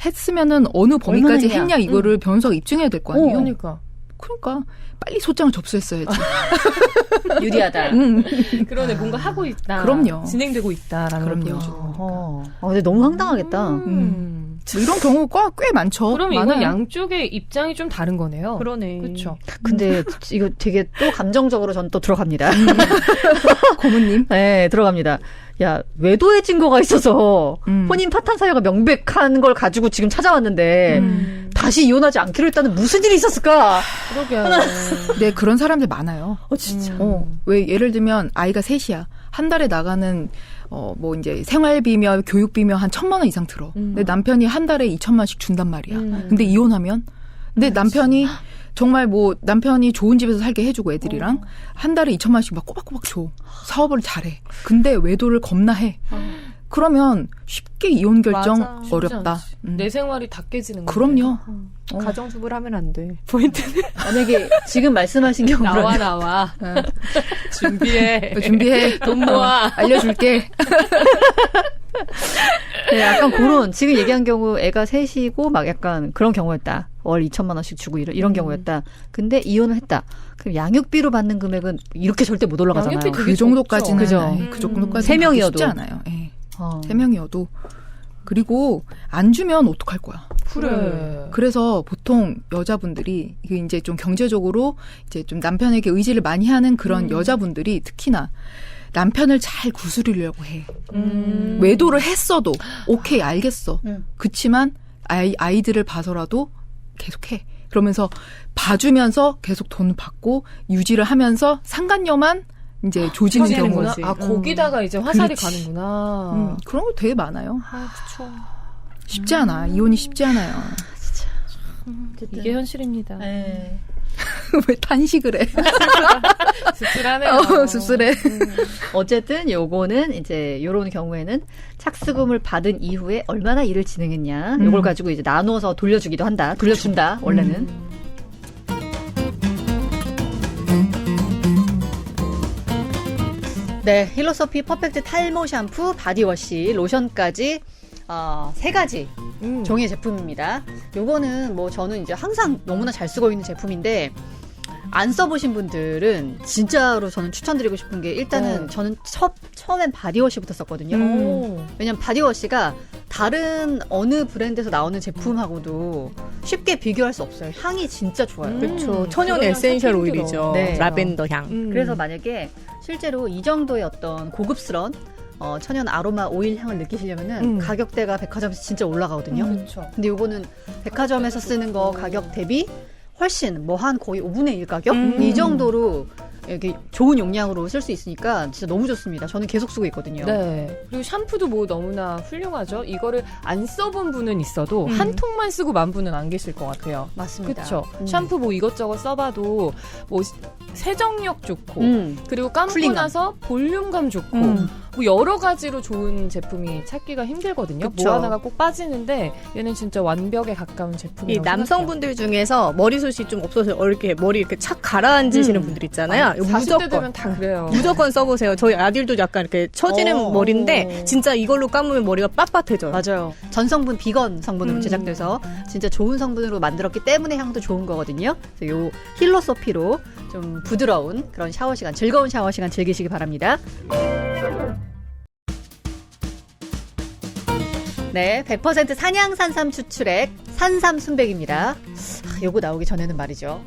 했으면은 어느 범위까지 얼마나 했냐 이거를 변호사가 입증해야 될 거 아니에요. 그러니까. 빨리 소장을 접수했어야지. 유리하다. 그러네. 뭔가 하고 있다. 그럼요. 진행되고 있다라는 걸 그럼요. 보여주고. 근데 너무 황당하겠다. 뭐 이런 경우가 꽤 많죠. 그럼 많아요. 이건 양쪽의 입장이 좀 다른 거네요. 그러네. 그렇죠. 근데 이거 되게 또 감정적으로 전 또 들어갑니다. 고모님. 네, 들어갑니다. 야, 외도의 증거가 있어서 혼인 파탄 사유가 명백한 걸 가지고 지금 찾아왔는데 다시 이혼하지 않기로 했다는 무슨 일이 있었을까? 그러게. 네, 그런 사람들 많아요. 진짜. 왜 예를 들면 아이가 셋이야. 한 달에 나가는 뭐 이제 생활비며 교육비며 한 1,000만 원 이상 들어. 근데 남편이 한 달에 2,000만씩 준단 말이야. 근데 이혼하면 근데 남편이 정말 뭐 남편이 좋은 집에서 살게 해주고 애들이랑 한 달에 2,000만씩 막 꼬박꼬박 줘. 사업을 잘해. 근데 외도를 겁나 해. 그러면 쉽게 이혼 결정 맞아. 어렵다. 내 생활이 다 깨지는 거예요. 그럼요. 가정주부를 하면 안 돼. 포인트는. 만약에 지금 말씀하신 경우는 나와. 준비해. 돈 모아. 알려줄게. 네, 약간 그런 지금 얘기한 경우 애가 셋이고 막 약간 그런 경우였다. 월 2,000만 원씩 주고 이런 경우였다. 근데 이혼을 했다. 그럼 양육비로 받는 금액은 이렇게 절대 못 올라가잖아요. 양육비 되게 그 정도까지는 그죠. 그 정도까지는 세 명이어도. 쉽지 않아요. 예. 3명이어도. 그리고 안 주면 어떡할 거야. 그래. 그래서 보통 여자분들이 이게 이제 좀 경제적으로 이제 좀 남편에게 의지를 많이 하는 그런 여자분들이 특히나 남편을 잘 구슬리려고 해. 외도를 했어도 오케이 알겠어. 그치만 아이들을 봐서라도 계속해. 그러면서 봐주면서 계속 돈 받고 유지를 하면서 상간녀만 이제 조지는 터지는구나. 경우지. 아, 거기다가 이제 화살이 그렇지. 가는구나. 그런 거 되게 많아요. 그쵸. 쉽지 않아. 이혼이 쉽지 않아요. 이게 현실입니다. 네. 왜 탄식을 해? 씁쓸하네요. 씁쓸해. 어쨌든 요거는 이제 요런 경우에는 착수금을 받은 이후에 얼마나 일을 진행했냐. 요걸 가지고 이제 나누어서 돌려주기도 한다. 돌려준다. 원래는. 네, 힐로소피 퍼펙트 탈모 샴푸, 바디워시, 로션까지 3가지 종의 제품입니다. 요거는 뭐 저는 이제 항상 너무나 잘 쓰고 있는 제품인데 안 써보신 분들은 진짜로 저는 추천드리고 싶은 게 일단은 저는 처음엔 바디워시부터 썼거든요. 왜냐면 바디워시가 다른 어느 브랜드에서 나오는 제품하고도 쉽게 비교할 수 없어요. 향이 진짜 좋아요. 그렇죠. 천연 그거 에센셜 찾기 힘들어. 오일이죠. 네. 라벤더 향. 그래서 만약에 실제로 이 정도의 어떤 고급스러운 천연 아로마 오일 향을 느끼시려면은 가격대가 백화점에서 진짜 올라가거든요. 그렇죠. 근데 요거는 백화점에서 쓰는 거 가격 대비 훨씬 뭐 한 거의 5분의 1 가격? 이 정도로 이렇게 좋은 용량으로 쓸 수 있으니까 진짜 너무 좋습니다. 저는 계속 쓰고 있거든요. 네. 그리고 샴푸도 뭐 너무나 훌륭하죠. 이거를 안 써본 분은 있어도 한 통만 쓰고 만 분은 안 계실 것 같아요. 맞습니다. 그렇죠. 샴푸 뭐 이것저것 써봐도 뭐 세정력 좋고 그리고 감고 쿨링감. 나서 볼륨감 좋고 뭐 여러 가지로 좋은 제품이 찾기가 힘들거든요. 그쵸. 뭐 하나가 꼭 빠지는데 얘는 진짜 완벽에 가까운 제품이라고 이 남성분들 중에서 머리숱이 좀 없어서 이렇게 머리 이렇게 착 가라앉으시는 분들 있잖아요. 이거 40대 되면 다 그래요. 무조건 써보세요. 저희 아들도 약간 이렇게 처지는 머리인데 진짜 이걸로 감으면 머리가 빳빳해져요. 맞아요. 전성분 비건 성분으로 제작돼서 진짜 좋은 성분으로 만들었기 때문에 향도 좋은 거거든요. 그래서 요 힐로소피로 좀 부드러운 그런 샤워 시간, 즐거운 샤워 시간 즐기시기 바랍니다. 네, 100% 산양산삼 추출액 산삼 순백입니다. 요거 나오기 전에는 말이죠.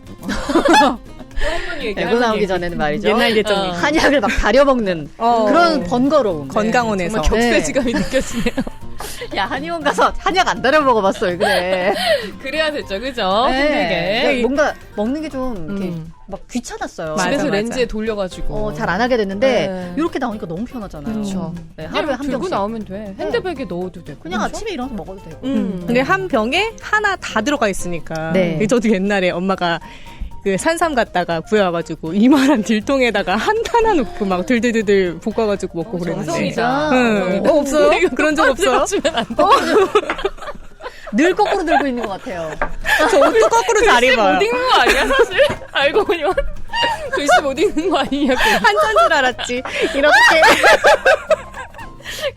요거 나오기 전에는 말이죠. 옛날 예정이. 한약을 막 다려먹는 그런 번거로움. 건강원에서. 정말 격세지감이 느껴지네요. 야, 한의원 가서 한약 안 다려 먹어봤어, 왜 그래. 그래야 됐죠, 그죠? 네. 힘들게. 뭔가 먹는 게 좀 이렇게 막 귀찮았어요. 맞아, 집에서 맞아. 렌즈에 돌려가지고. 잘 안 하게 됐는데 네. 이렇게 나오니까 너무 편하잖아요. 그렇죠. 네, 하루에 한 들고 병씩. 나오면 돼. 핸드백에 넣어도 되고. 그냥 그렇죠? 아침에 일어나서 먹어도 되고. 근데 한 병에 하나 다 들어가 있으니까. 네. 저도 옛날에 엄마가 그 산삼 갖다가 구해와가지고 이만한 들통에다가 하나 놓고 막 들들들들 볶아가지고 먹고 그랬는데. 정성이다. 응. 없어요? 그런 적 없어요? 주면 안 돼. 늘 거꾸로 들고 있는 것 같아요. 저 옷도 거꾸로 잘 글씨 입어요. 못 읽는 거 아니야, 사실? 알고 보면. 글씨 못 읽는 거 아니냐고. 한자인 줄 알았지. 이렇게.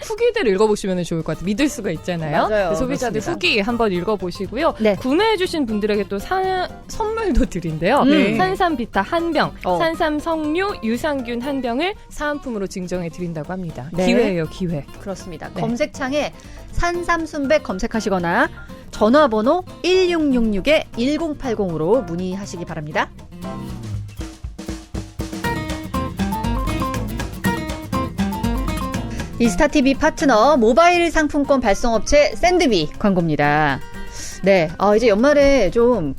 후기들 읽어보시면 좋을 것 같아요. 믿을 수가 있잖아요. 맞아요. 소비자들 그렇습니다. 후기 한번 읽어보시고요. 네. 구매해주신 분들에게 또 선물도 드린대요. 네. 산삼 비타 한 병, 어. 산삼 석류 유산균 한 병을 사은품으로 증정해 드린다고 합니다. 네. 기회예요, 기회. 그렇습니다. 네. 검색창에 산삼순백 검색하시거나 전화번호 1666-1080으로 문의하시기 바랍니다. 이스타TV 파트너 모바일 상품권 발송업체 샌드비 광고입니다. 네, 이제 연말에 좀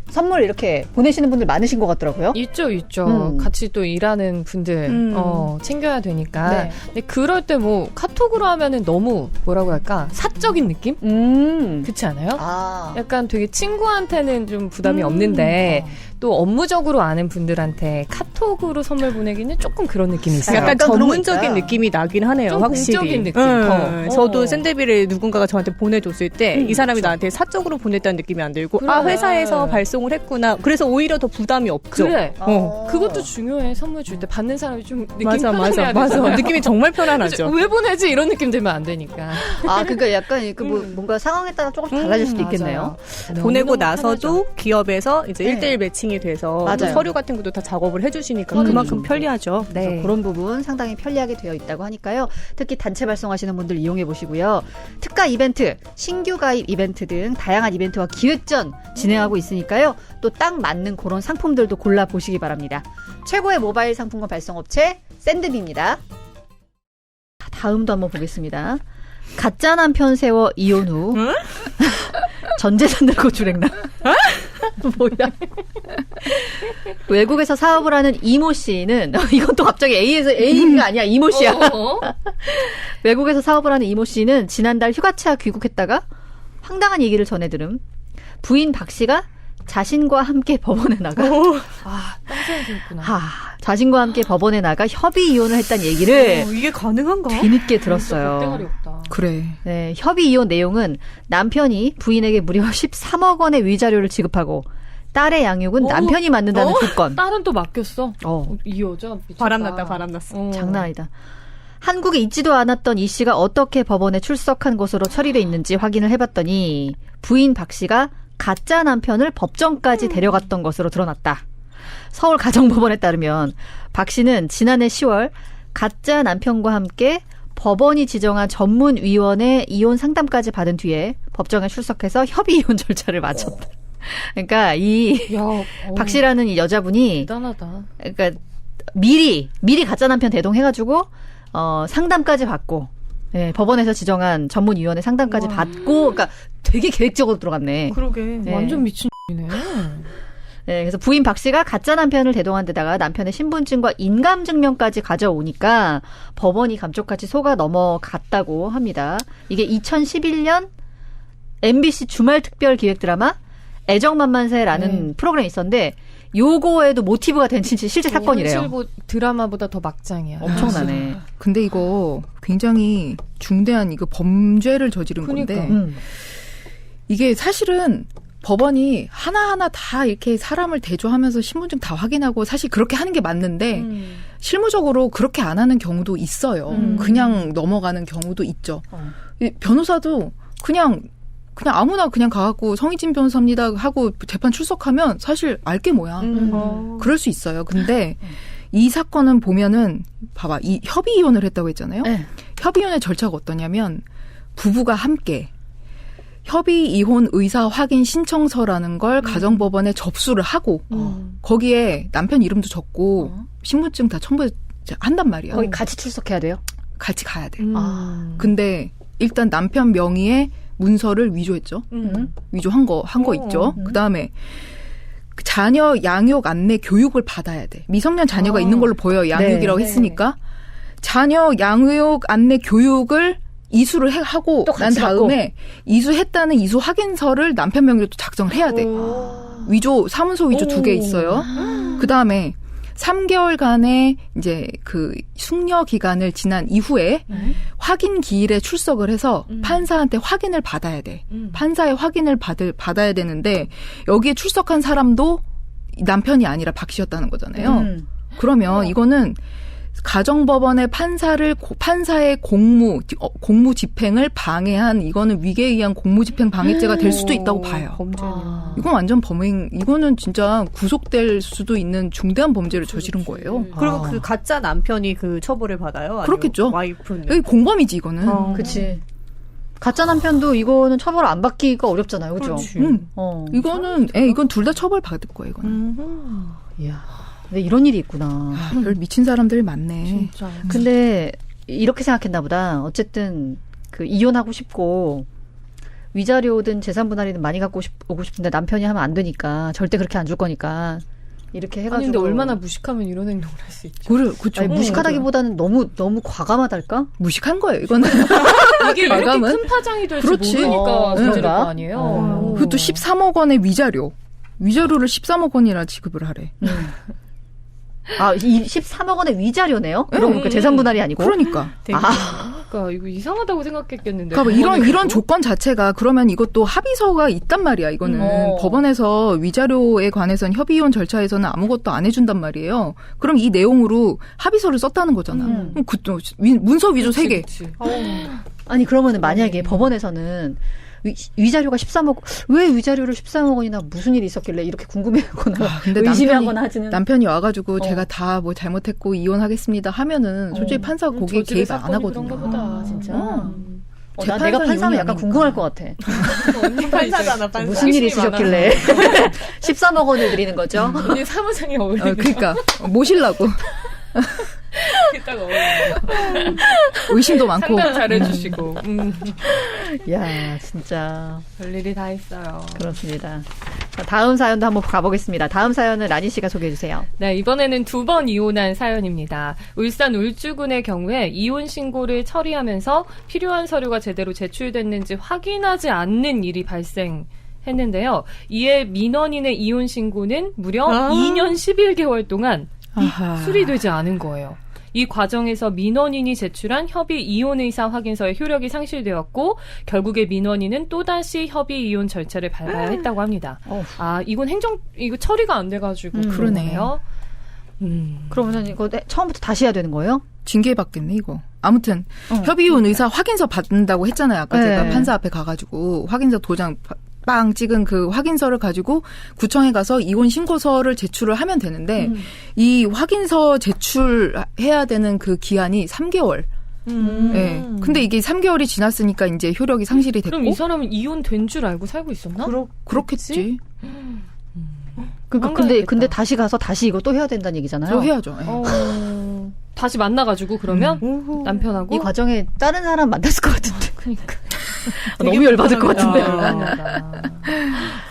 선물 이렇게 보내시는 분들 많으신 것 같더라고요. 있죠. 같이 또 일하는 분들 챙겨야 되니까. 네. 근데 그럴 때 뭐 카톡으로 하면은 너무 뭐라고 할까 사적인 느낌? 그렇지 않아요? 약간 되게 친구한테는 좀 부담이 없는데 또 업무적으로 아는 분들한테 카톡으로 선물 보내기는 조금 그런 느낌이 있어요. 약간 약간 그런 거 전문적인 있어요. 느낌이 나긴 하네요. 좀 확실히. 공적인 느낌. 저도 샌드비를 누군가가 저한테 보내줬을 때 이 사람이 그렇죠. 나한테 사적으로 보냈다는 느낌이 안 들고 그래. 회사에서 발송을 했구나. 그래서 오히려 더 부담이 없죠. 그래. 어. 그것도 중요해. 선물 줄 때 받는 사람이 좀 느낌 맞아. 편안해야 되잖아요. 느낌이 정말 편안하죠. 왜 보내지 이런 느낌 들면 안 되니까. 그러니까 약간 뭔가 상황에 따라 조금씩 달라질 수도 있겠네요. 보내고 너무너무 나서도 편하죠. 기업에서 이제 네. 1대1 매칭이 돼서 맞아요. 또 서류 같은 것도 다 작업을 해주시니까 그거는 그만큼 좀 편리하죠. 그래서 네. 그런 부분 상당히 편리하게 되어 있다고 하니까요. 특히 단체 발송하시는 분들 이용해 보시고요. 특가 이벤트, 신규 가입 이벤트 등 다양한 이벤트와 기획전 진행하고 있으니까요. 또 딱 맞는 그런 상품들도 골라보시기 바랍니다. 최고의 모바일 상품권 발송업체 샌드비입니다. 다음도 한번 보겠습니다. 가짜 남편 세워 이혼 후 전재산 들고 출행나. 뭐야? 외국에서 사업을 하는 이모 씨는 이건 또 갑자기 A가 아니야 이모 씨야. 외국에서 사업을 하는 이모 씨는 지난달 휴가차 귀국했다가 황당한 얘기를 전해 들음. 부인 박 씨가 자신과 함께 법원에 나가. 딴 생각했구나. 자신과 함께 법원에 나가 협의 이혼을 했다는 얘기를 이게 가능한가? 뒤늦게 들었어요. 대가리 없다. 그래. 네, 협의 이혼 내용은 남편이 부인에게 무려 13억 원의 위자료를 지급하고 딸의 양육은 남편이 맡는다는 조건. 딸은 또 맡겼어. 이 여자 미쳤다. 바람났어. 장난 아니다. 한국에 있지도 않았던 이 씨가 어떻게 법원에 출석한 것으로 처리돼 있는지 확인을 해봤더니 부인 박 씨가 가짜 남편을 법정까지 데려갔던 것으로 드러났다. 서울가정법원에 따르면 박 씨는 지난해 10월 가짜 남편과 함께 법원이 지정한 전문위원회 이혼 상담까지 받은 뒤에 법정에 출석해서 협의 이혼 절차를 마쳤다. 그러니까 박 씨라는 이 여자분이 대단하다. 그러니까 미리 가짜 남편 대동해가지고 상담까지 받고 예, 법원에서 지정한 전문위원회 상담까지 받고 그러니까 되게 계획적으로 들어갔네. 그러게. 네. 완전 미친이네. 네, 그래서 부인 박 씨가 가짜 남편을 대동한 데다가 남편의 신분증과 인감증명까지 가져오니까 법원이 감쪽같이 속아 넘어갔다고 합니다. 이게 2011년 MBC 주말 특별 기획 드라마 애정만만세라는 프로그램이 있었는데 요거에도 모티브가 된 실제 사건이래요. 현실 드라마보다 더 막장이야. 엄청나네. 근데 이거 굉장히 중대한 이거 범죄를 저지른 그러니까. 건데 이게 사실은 법원이 하나하나 다 이렇게 사람을 대조하면서 신분증 다 확인하고 사실 그렇게 하는 게 맞는데 실무적으로 그렇게 안 하는 경우도 있어요. 그냥 넘어가는 경우도 있죠. 이 변호사도 그냥 아무나 그냥 가갖고 성희진 변호사입니다 하고 재판 출석하면 사실 알게 뭐야. 그럴 수 있어요. 근데 이 사건은 보면은 봐봐. 이 협의 이혼을 했다고 했잖아요. 네. 협의 이혼의 절차가 어떠냐면 부부가 함께 협의 이혼 의사 확인 신청서라는 걸 가정법원에 접수를 하고 거기에 남편 이름도 적고 신분증 다 첨부한단 말이야. 거기 같이 출석해야 돼요? 같이 가야 돼. 근데 근데 일단 남편 명의의 문서를 위조했죠. 위조한 거 있죠. 그다음에 자녀 양육 안내 교육을 받아야 돼. 미성년 자녀가 있는 걸로 보여. 양육이라고 했으니까. 자녀 양육 안내 교육을 이수를 하고 난 다음에 이수했다는 이수 확인서를 남편 명의로 또 작성을 해야 돼. 위조, 사문서 위조 2개 있어요. 그다음에 3개월간의 이제 그 숙려 기간을 지난 이후에 확인 기일에 출석을 해서 판사한테 확인을 받아야 돼. 판사의 확인을 받아야 되는데 여기에 출석한 사람도 남편이 아니라 박 씨였다는 거잖아요. 그러면 이거는 가정법원의 판사의 공무 집행을 방해한 이거는 위계에 의한 공무집행 방해죄가 될 수도 있다고 봐요. 이건 완전 범행, 이거는 진짜 구속될 수도 있는 중대한 범죄를 저지른 거예요. 그리고 그 가짜 남편이 그 처벌을 받아요? 아니면 그렇겠죠. 와이프는? 여기 공범이지 이거는. 그치. 가짜 남편도 이거는 처벌 안 받기가 어렵잖아요. 그죠? 이거는 이건 둘 다 처벌 받을 거예요. 이거는. 이야. 근데 이런 일이 있구나. 별 미친 사람들이 많네. 진짜. 근데 이렇게 생각했나 보다. 어쨌든 그 이혼하고 싶고 위자료든 재산 분할이든 많이 갖고 오고 싶은데 남편이 하면 안 되니까 절대 그렇게 안 줄 거니까 이렇게 해가지고. 아니, 근데 얼마나 무식하면 이런 행동을 할 수 있죠. 그렇죠. 아니, 무식하다기보다는 너무 과감하달까? 무식한 거예요. 이거는. 이게 이렇게 과감은? 큰 파장이 될지 그렇지. 모르니까 저지를 그런가? 거 아니에요. 그것도 13억 원의 위자료를 13억 원이나 지급을 하래. 이 13억 원의 위자료네요? 그럼 그 재산 분할이 아니고. 그러니까. 그러니까 이거 이상하다고 생각했겠는데. 그러니까 이런 조건 자체가 그러면 이것도 합의서가 있단 말이야. 이거는 법원에서 위자료에 관해서는 협의이혼 절차에서는 아무것도 안 해준단 말이에요. 그럼 이 내용으로 합의서를 썼다는 거잖아. 그럼 문서 위조 3개. 아니 그러면은 만약에 법원에서는 위자료가 13억, 왜 위자료를 13억 원이나 무슨 일이 있었길래 이렇게 궁금해하거나 근데 의심하거나 하지는. 남편이 와가지고 제가 다 뭐 잘못했고 이혼하겠습니다 하면은 솔직히 판사가 거기에 개입 안 하거든요. 그런가 보다. 진짜. 재판상 내가 판사면 이혼이 약간 아니니까. 궁금할 것 같아. 판사잖아, 판사. 무슨 일이 있으셨길래 13억 원을 드리는 거죠? 언니 사무장이 어울리는 그러니까 모시려고 딱 어울리는 의심도 많고. 상담 잘해주시고. 야 진짜 별일이 다 있어요. 그렇습니다. 자, 다음 사연도 한번 가보겠습니다. 다음 사연은 라니 씨가 소개해 주세요. 네, 이번에는 2번 이혼한 사연입니다. 울산 울주군의 경우에 이혼 신고를 처리하면서 필요한 서류가 제대로 제출됐는지 확인하지 않는 일이 발생했는데요. 이에 민원인의 이혼 신고는 무려 2년 11개월 동안 수리되지 않은 거예요. 이 과정에서 민원인이 제출한 협의 이혼 의사 확인서의 효력이 상실되었고 결국에 민원인은 또다시 협의 이혼 절차를 밟아야 했다고 합니다. 이건 이거 처리가 안 돼가지고 그러네요. 그러면 이거 처음부터 다시 해야 되는 거예요? 징계받겠네 이거. 아무튼 협의 이혼 의사 확인서 받는다고 했잖아요. 아까 제가 판사 앞에 가가지고 확인서 도장 빵 찍은 그 확인서를 가지고 구청에 가서 이혼 신고서를 제출을 하면 되는데 이 확인서 제출해야 되는 그 기한이 3개월. 네. 근데 이게 3개월이 지났으니까 이제 효력이 상실이 됐고. 그럼 이 사람은 이혼된 줄 알고 살고 있었나? 그렇겠지. 그러니까 근데 다시 가서 다시 이거 또 해야 된다는 얘기잖아요. 또 해야죠. 네. 다시 만나가지고 그러면 남편하고 이 과정에 다른 사람 만났을 것 같은데. 그러니까 너무 열받을 것 같은데.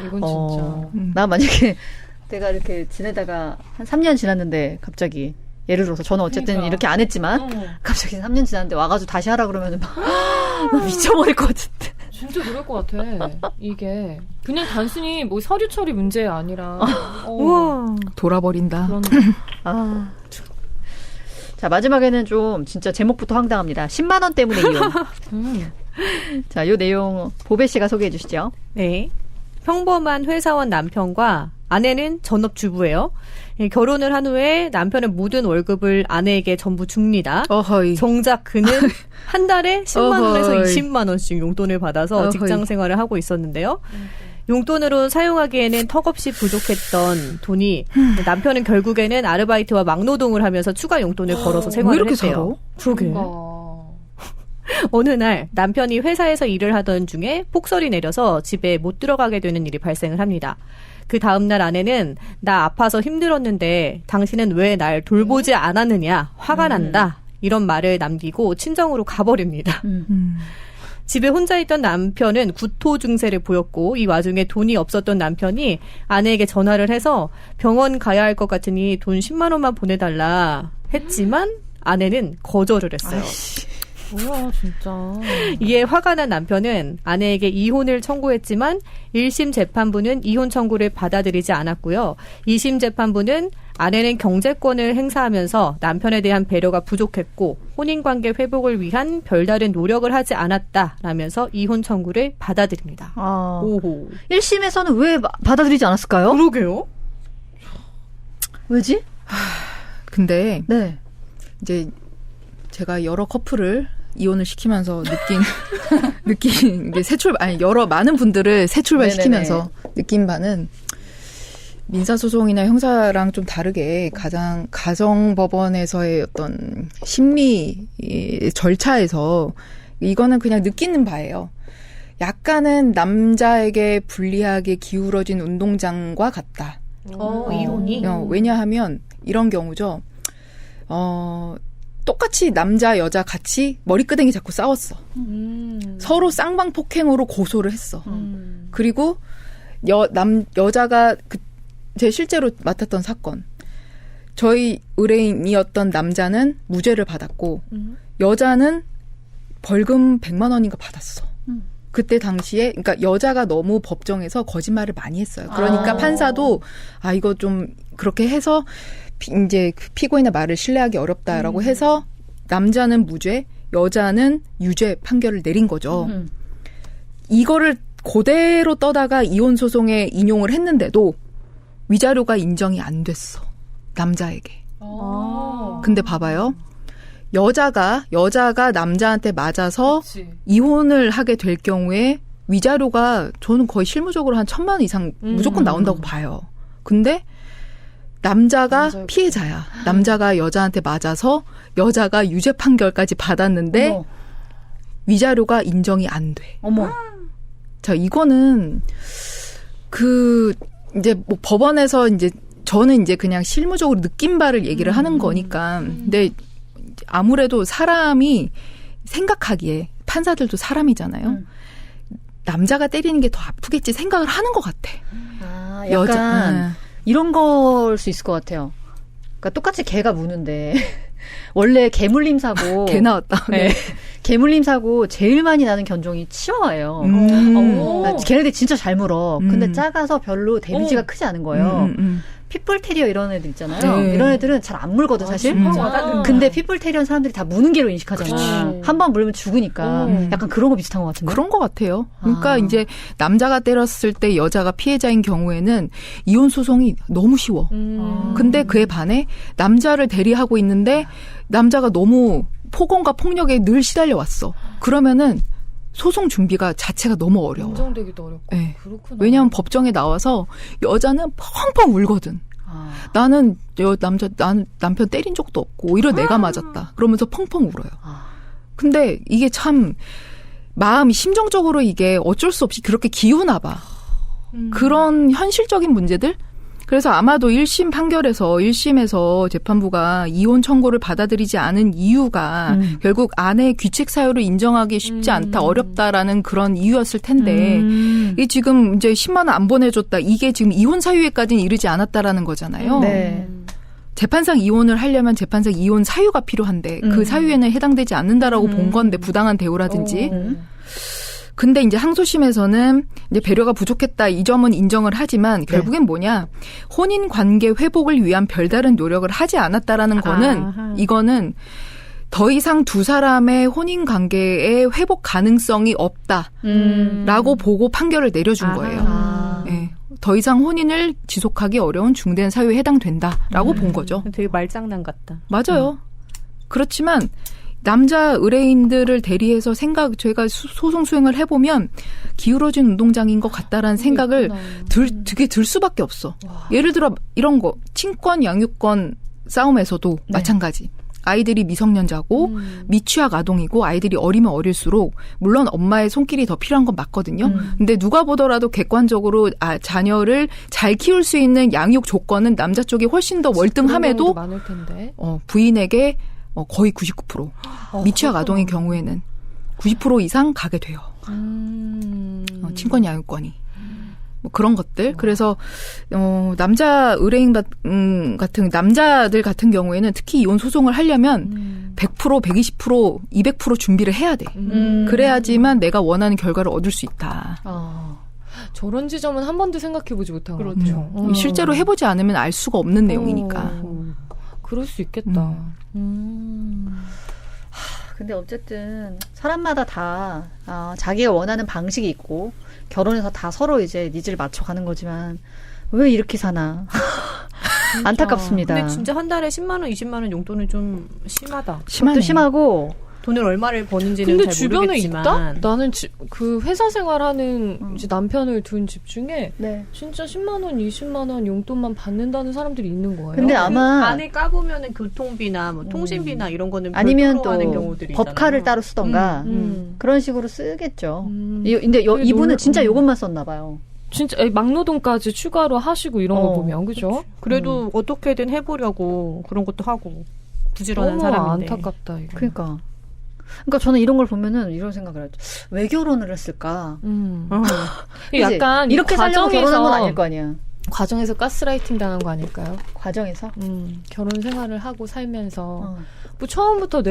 이건 진짜. 나 만약에 내가 이렇게 지내다가 한 3년 지났는데 갑자기 예를 들어서 저는 어쨌든 그러니까. 이렇게 안 했지만 갑자기 3년 지났는데 와가지고 다시 하라 그러면은 막 나 미쳐버릴 것 같은데. 진짜 그럴 것 같아. 이게 그냥 단순히 뭐 서류 처리 문제 아니라 우와. 돌아버린다. 그런 아. 자, 마지막에는 좀 진짜 제목부터 황당합니다. 10만 원 때문에 이혼. 자, 요 내용 보배 씨가 소개해 주시죠. 네. 평범한 회사원 남편과 아내는 전업주부예요. 결혼을 한 후에 남편은 모든 월급을 아내에게 전부 줍니다. 어허이. 정작 그는 한 달에 10만 원에서 어허이. 20만 원씩 용돈을 받아서 어허이. 직장 생활을 하고 있었는데요. 용돈으로 사용하기에는 턱없이 부족했던 돈이 남편은 결국에는 아르바이트와 막노동을 하면서 추가 용돈을 벌어서 왜 생활을 이렇게 했대요. 그러게. 거. 어느 날 남편이 회사에서 일을 하던 중에 폭설이 내려서 집에 못 들어가게 되는 일이 발생을 합니다. 그 다음날 아내는 나 아파서 힘들었는데 당신은 왜 날 돌보지 않았느냐 화가 난다 이런 말을 남기고 친정으로 가버립니다. 집에 혼자 있던 남편은 구토 증세를 보였고 이 와중에 돈이 없었던 남편이 아내에게 전화를 해서 병원 가야 할 것 같으니 돈 10만 원만 보내달라 했지만 아내는 거절을 했어요. 뭐야 진짜. 이에 화가 난 남편은 아내에게 이혼을 청구했지만 1심 재판부는 이혼 청구를 받아들이지 않았고요. 2심 재판부는 아내는 경제권을 행사하면서 남편에 대한 배려가 부족했고 혼인관계 회복을 위한 별다른 노력을 하지 않았다라면서 이혼 청구를 받아들입니다. 아, 오호. 1심에서는 왜 받아들이지 않았을까요? 그러게요. 왜지? 근데 네. 이제 제가 여러 커플을 이혼을 시키면서 느낀 이게 여러 많은 분들을 새 출발시키면서 느낀 바는 민사소송이나 형사랑 좀 다르게 가정법원에서의 어떤 심리 절차에서 이거는 그냥 느끼는 바예요. 약간은 남자에게 불리하게 기울어진 운동장과 같다. 이혼이? 왜냐하면 이런 경우죠. 똑같이 남자 여자 같이 머리끄댕이 잡고 싸웠어. 서로 쌍방폭행으로 고소를 했어. 그리고 여자가 제 실제로 맡았던 사건. 저희 의뢰인이었던 남자는 무죄를 받았고 여자는 벌금 100만 원인가 받았어. 그때 당시에 그러니까 여자가 너무 법정에서 거짓말을 많이 했어요. 그러니까 판사도 이거 좀 그렇게 해서 이제 피고인의 말을 신뢰하기 어렵다라고 해서 남자는 무죄, 여자는 유죄 판결을 내린 거죠. 이거를 그대로 떠다가 이혼 소송에 인용을 했는데도 위자료가 인정이 안 됐어. 남자에게. 근데 봐봐요. 여자가 남자한테 맞아서 그치. 이혼을 하게 될 경우에 위자료가 저는 거의 실무적으로 한 1,000만 원 이상 무조건 나온다고 봐요. 근데 남자가 피해자야. 남자가 여자한테 맞아서 여자가 유죄 판결까지 받았는데 어머. 위자료가 인정이 안 돼. 어머. 자, 이거는 이제 뭐 법원에서 이제 저는 이제 그냥 실무적으로 느낀 바를 얘기를 하는 거니까. 근데 아무래도 사람이 생각하기에 판사들도 사람이잖아요. 남자가 때리는 게 더 아프겠지 생각을 하는 것 같아. 아, 약간 이런 걸 수 있을 것 같아요. 그러니까 똑같이 개가 무는데 원래 개물림 사고 개 나왔다. 네. 개물림 사고 제일 많이 나는 견종이 치와와예요. 걔네들 진짜 잘 물어. 근데 작아서 별로 데미지가 크지 않은 거예요. 핏불 테리어 이런 애들 있잖아요. 네. 이런 애들은 잘 안 물거든 사실. 근데 핏불 테리어는 사람들이 다 무는 개로 인식하잖아요. 한 번 물면 죽으니까. 약간 그런 거 비슷한 것 같은데. 그런 것 같아요. 그러니까 이제 남자가 때렸을 때 여자가 피해자인 경우에는 이혼 소송이 너무 쉬워. 근데 그에 반해 남자를 대리하고 있는데 남자가 너무 폭언과 폭력에 늘 시달려 왔어. 그러면은 소송 준비가 자체가 너무 어려워. 인정되기도 어렵고. 네. 그렇구나. 왜냐하면 법정에 나와서 여자는 펑펑 울거든. 나는 남편 때린 적도 없고 오히려 내가 맞았다. 그러면서 펑펑 울어요. 근데 이게 참 마음이 심정적으로 이게 어쩔 수 없이 그렇게 기우나 봐. 그런 현실적인 문제들? 그래서 아마도 1심 판결에서 1심에서 재판부가 이혼 청구를 받아들이지 않은 이유가 결국 아내의 귀책 사유를 인정하기 쉽지 않다, 어렵다라는 그런 이유였을 텐데 이 지금 이제 10만 원 안 보내줬다. 이게 지금 이혼 사유에까지는 이르지 않았다라는 거잖아요. 네. 재판상 이혼을 하려면 재판상 이혼 사유가 필요한데 그 사유에는 해당되지 않는다라고 본 건데 부당한 대우라든지. 근데 이제 항소심에서는 이제 배려가 부족했다 이 점은 인정을 하지만 결국엔 뭐냐 혼인 관계 회복을 위한 별다른 노력을 하지 않았다라는 거는 이거는 더 이상 두 사람의 혼인 관계의 회복 가능성이 없다라고 보고 판결을 내려준 거예요. 네. 더 이상 혼인을 지속하기 어려운 중대한 사유에 해당된다라고 본 거죠. 되게 말장난 같다. 맞아요. 그렇지만 남자 의뢰인들을 대리해서 제가 소송 수행을 해보면 기울어진 운동장인 것 같다라는 생각을 되게 들 수밖에 없어. 와. 예를 들어 이런 거 친권 양육권 싸움에서도 마찬가지. 아이들이 미성년자고 미취학 아동이고 아이들이 어리면 어릴수록 물론 엄마의 손길이 더 필요한 건 맞거든요. 근데 누가 보더라도 객관적으로 자녀를 잘 키울 수 있는 양육 조건은 남자 쪽이 훨씬 더 월등함에도 많을 텐데. 부인에게 거의 99%. 미취학 아동의 경우에는 90% 이상 가게 돼요. 친권 양육권이. 뭐 그런 것들. 그래서 남자 의뢰인 같은 남자들 같은 경우에는 특히 이혼 소송을 하려면 100%, 120%, 200% 준비를 해야 돼. 그래야지만 내가 원하는 결과를 얻을 수 있다. 저런 지점은 한 번도 생각해보지 못한 것 같아요. 실제로 해보지 않으면 알 수가 없는 내용이니까. 그럴 수 있겠다. 근데 어쨌든 사람마다 다 자기가 원하는 방식이 있고 결혼해서 다 서로 이제 니즈를 맞춰가는 거지만 왜 이렇게 사나 안타깝습니다. 근데 진짜 한 달에 10만 원, 20만 원 용돈은 좀 심하다. 심하네. 심하고 돈을 얼마를 버는지는 근데 잘 주변에 모르겠지만. 있다? 나는 그 회사 생활하는 이제 남편을 둔 집 중에 진짜 10만 원, 20만 원 용돈만 받는다는 사람들이 있는 거예요. 근데 아마 안에 까보면은 교통비나 뭐 통신비나 이런 거는 아니면 또 하는 경우들이 법카를 따로 쓰던가 그런 식으로 쓰겠죠. 근데 이분은 진짜 요것만 썼나 봐요. 진짜 막노동까지 추가로 하시고 이런 거 보면 그죠? 그래도 어떻게든 해보려고 그런 것도 하고 부지런한 사람인데. 안타깝다 이거. 그러니까 저는 이런 걸 보면은 이런 생각을 하죠. 왜 결혼을 했을까? 약간 이렇게 살려고 결혼한 건 아닐 거 아니야. 과정에서 가스라이팅 당한 거 아닐까요? 과정에서? 결혼 생활을 하고 살면서 뭐 처음부터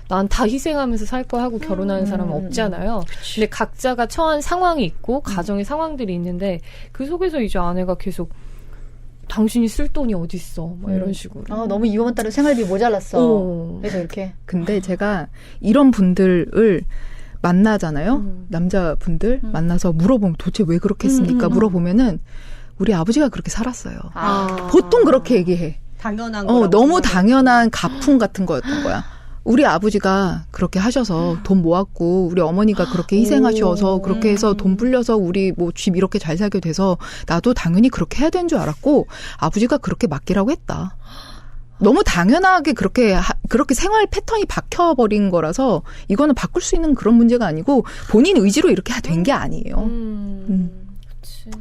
난 다 희생하면서 살 거야 하고 결혼하는 사람은 없잖아요. 근데 각자가 처한 상황이 있고 가정의 상황들이 있는데 그 속에서 이제 아내가 계속 당신이 쓸 돈이 어딨어 뭐 이런 식으로. 너무 이번 달에 생활비 모자랐어. 그래서 이렇게. 근데 제가 이런 분들을 만나잖아요. 남자분들 만나서 물어보면 도대체 왜 그렇게 했습니까? 물어보면은 우리 아버지가 그렇게 살았어요. 보통 그렇게 얘기해. 당연한 거. 너무 당연한 가풍 같은 거였던 거야. 우리 아버지가 그렇게 하셔서 돈 모았고 우리 어머니가 그렇게 희생하셔서 그렇게 해서 돈 불려서 우리 뭐 집 이렇게 잘 살게 돼서 나도 당연히 그렇게 해야 되는 줄 알았고 아버지가 그렇게 맡기라고 했다. 너무 당연하게 그렇게 생활 패턴이 박혀버린 거라서 이거는 바꿀 수 있는 그런 문제가 아니고 본인 의지로 이렇게 된 게 아니에요.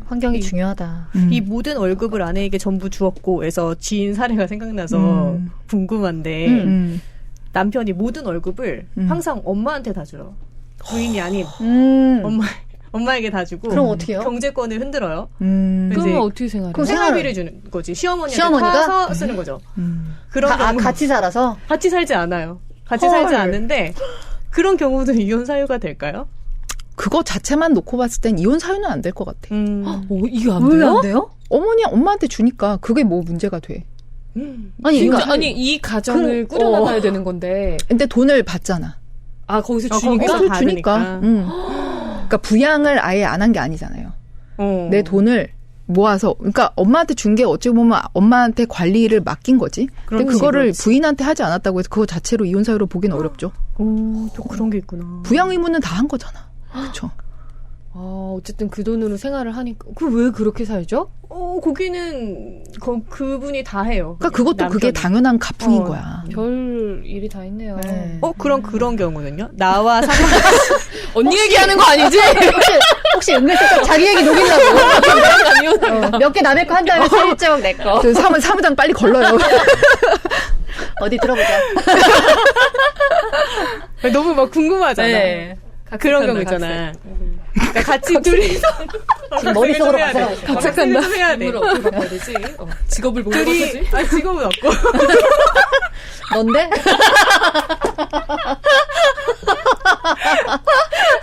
환경이 중요하다. 이 모든 월급을 아내에게 전부 주었고 해서 지인 사례가 생각나서 궁금한데 남편이 모든 월급을 항상 엄마한테 다 줘요. 부인이 아닌 엄마에게 다 주고. 그럼 어떻게 해요? 경제권을 흔들어요. 그러면 어떻게 생활해요? 그럼 생활비를 주는 거지. 시어머니가 타서 쓰는 거죠. 그런 경우 같이 살아서? 같이 살지 않아요. 같이 살지 않는데 그런 경우도 이혼 사유가 될까요? 그거 자체만 놓고 봤을 땐 이혼 사유는 안 될 것 같아. 이게 안 돼요? 왜 안 돼요? 엄마한테 주니까 그게 뭐 문제가 돼. 아니 이 가정을 꾸려나가야 되는 건데. 근데 돈을 받잖아. 거기서 주니까. 그러니까 부양을 아예 안 한 게 아니잖아요. 내 돈을 모아서 그러니까 엄마한테 준 게 어찌 보면 엄마한테 관리를 맡긴 거지. 근데 그거를 부인한테 하지 않았다고 해서 그거 자체로 이혼 사유로 보기는 어렵죠. 또 그런 게 있구나. 부양 의무는 다 한 거잖아. 그렇죠. 어쨌든 그 돈으로 생활을 하니까 왜 그렇게 살죠? 거기는 그분이 다 해요. 그러니까 그것도 그게 남편이. 당연한 가풍인 거야. 별 일이 다 있네요. 네. 그럼 그런 경우는요? 나와 언니 얘기하는 거 아니지? 혹시 은근슬쩍 자기 얘기 녹이려고 몇 개 남의 거 한 다음에 슬쩍 내 거. 저 사무장 빨리 걸러요. 어디 들어보자. 너무 막 궁금하잖아. 네. 그런 경우 있잖아. 그러니까 같이 둘이서 지금 머릿속으로 가져가고 있어요. 각색 산다. 해야 돼. 돈을 어떻게 바꿔야 되지? 직업을 뭐라고 하지? 직업은 없고. 넌데?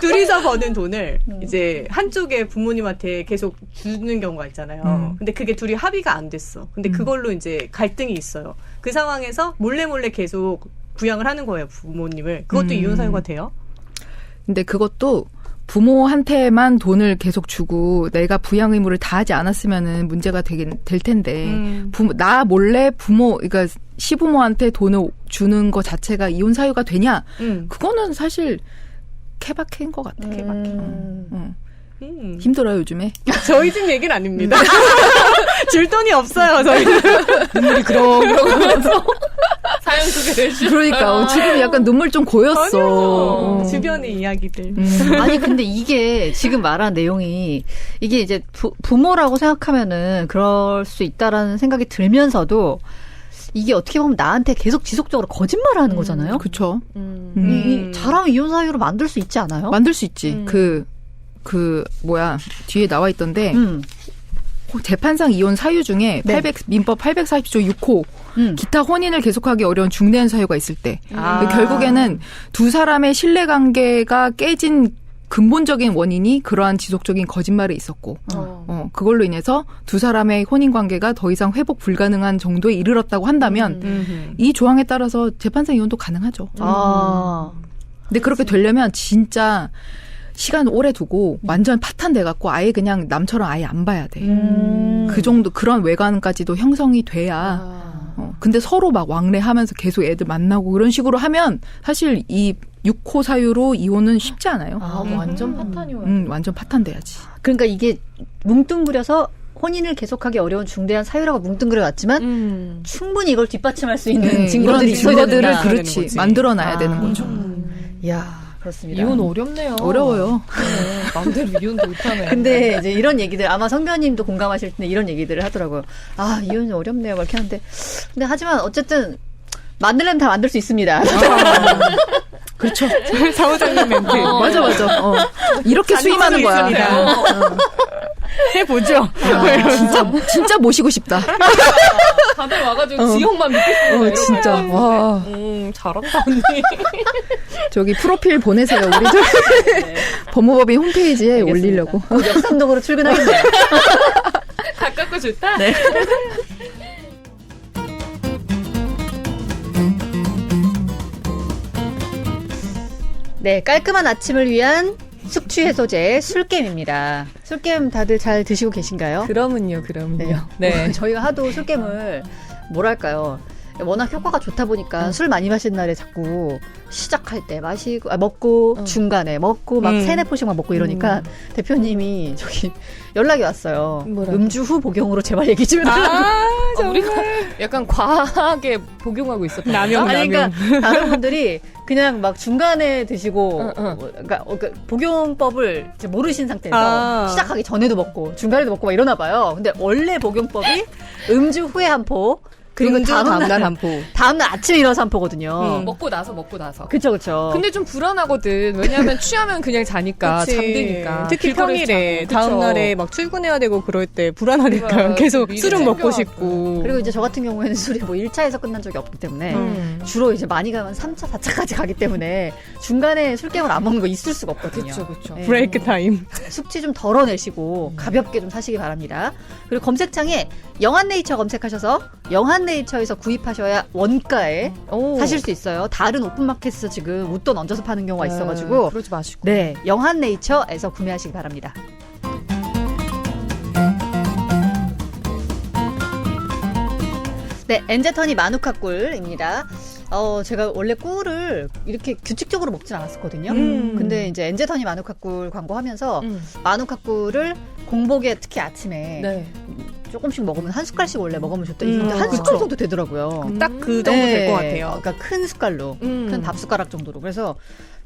둘이서 버는 돈을 이제 한쪽에 부모님한테 계속 주는 경우가 있잖아요. 근데 그게 둘이 합의가 안 됐어. 근데 그걸로 이제 갈등이 있어요. 그 상황에서 몰래 계속 부양을 하는 거예요, 부모님을. 그것도 이혼 사유가 돼요? 근데 그것도 부모한테만 돈을 계속 주고 내가 부양 의무를 다하지 않았으면은 문제가 될 텐데 나 몰래 그러니까 시부모한테 돈을 주는 거 자체가 이혼 사유가 되냐? 그거는 사실 케바케인 것 같아. 힘들어요 요즘에. 저희 집 얘기는 아닙니다. 줄 돈이 없어요, 저희는. 눈물이 그렁그렁하면서 사연 소개를 해주셨어요. 그러니까 지금 약간 눈물 좀 고였어. 주변의 이야기들. 아니 근데 이게 지금 말한 내용이 이게 이제 부모라고 생각하면은 그럴 수 있다라는 생각이 들면서도 이게 어떻게 보면 나한테 계속 지속적으로 거짓말을 하는 거잖아요. 그렇죠. 잘하면 이혼 사유로 만들 수 있지 않아요? 만들 수 있지. 뒤에 나와 있던데 재판상 이혼 사유 중에 네. 민법 840조 6호 기타 혼인을 계속하기 어려운 중대한 사유가 있을 때 결국에는 두 사람의 신뢰관계가 깨진 근본적인 원인이 그러한 지속적인 거짓말에 있었고 그걸로 인해서 두 사람의 혼인관계가 더 이상 회복 불가능한 정도에 이르렀다고 한다면 이 조항에 따라서 재판상 이혼도 가능하죠. 근데 그렇게 되려면 진짜 시간을 오래 두고 완전 파탄돼갖고 아예 그냥 남처럼 아예 안 봐야 돼. 그 정도 그런 외관까지도 형성이 돼야. 근데 서로 막 왕래하면서 계속 애들 만나고 그런 식으로 하면 사실 이 6호 사유로 이혼은 쉽지 않아요. 완전 파탄이요. 완전 파탄돼야지. 그러니까 이게 뭉뚱그려서 혼인을 계속하기 어려운 중대한 사유라고 뭉뚱그려놨지만 충분히 이걸 뒷받침할 수 있는 증거들이 있어야 증거들을 된다. 그렇지 만들어놔야 되는 거죠. 이야 그렇습니다. 이혼 어렵네요. 어려워요. 마음대로 이혼도 못하네. 근데 이제 이런 얘기들 아마 성변님도 공감하실 텐데 이런 얘기들을 하더라고요. 이혼이 어렵네요. 막 이렇게 하는데 근데 하지만 어쨌든 만들려면 다 만들 수 있습니다. 그렇죠. 사무장님 멘트. 맞아. 이렇게 수임하는 거야. 해보죠. 진짜 모시고 싶다. 다들 와가지고 지역만 믿겠어요. 진짜. 와. 잘한다 언니. 저기 프로필 보내세요. 우리 법무법인 홈페이지에 올리려고. 역삼동으로 출근하겠네요. 가깝고 좋다. 네. 네, 깔끔한 아침을 위한 숙취 해소제 술겜입니다. 술겜 다들 잘 드시고 계신가요? 그러면요. 네. 저희가 하도 술겜을 뭐랄까요? 워낙 효과가 좋다 보니까 술 많이 마신 날에 자꾸 시작할 때 마시고 먹고 중간에 먹고 막 세네 포씩만 먹고 이러니까 대표님이 저기 연락이 왔어요. 뭐라고? 음주 후 복용으로 제발 얘기 좀 해달라고. 우리가 약간 과하게 복용하고 있었다. 아니 그러니까 다른 분들이 그냥 막 중간에 드시고 그러니까 복용법을 이제 모르신 상태에서 시작하기 전에도 먹고 중간에도 먹고 막 이러나 봐요. 근데 원래 복용법이 음주 후에 한 포. 그리고 다음날 한 포. 다음날 아침에 일어나서 한 포거든요. 먹고 나서. 그쵸. 근데 좀 불안하거든. 왜냐하면 취하면 그냥 자니까 그치. 잠드니까. 특히 평일에 자고. 다음날에 막 출근해야 되고 그럴 때 불안하니까 그래, 계속 미리 술은 먹고 챙겨갖고. 싶고. 그리고 이제 저 같은 경우에는 술이 뭐 1차에서 끝난 적이 없기 때문에 주로 이제 많이 가면 3차, 4차까지 가기 때문에 중간에 술gem을 안 먹는 거 있을 수가 없거든요. 그쵸. 네. 브레이크 타임. 숙취 좀 덜어내시고 가볍게 좀 사시기 바랍니다. 그리고 검색창에 영한네이처 검색하셔서 영한네이처에서 구입하셔야 원가에 사실 수 있어요. 다른 오픈마켓에서 지금 웃돈 얹어서 파는 경우가 있어가지고 그러지 마시고. 네, 영한네이처에서 구매하시기 바랍니다. 네, 엔제터니 마누카 꿀입니다. 제가 원래 꿀을 이렇게 규칙적으로 먹진 않았었거든요. 근데 이제 엔제터니 마누카 꿀 광고하면서 마누카 꿀을 공복에 특히 아침에 네. 조금씩 먹으면 한 숟갈씩 원래 먹으면 좋대. 근데 한 숟갈 정도 되더라고요. 딱 그 정도 될 것 같아요. 그러니까 큰 숟갈로, 큰 밥 숟가락 정도로. 그래서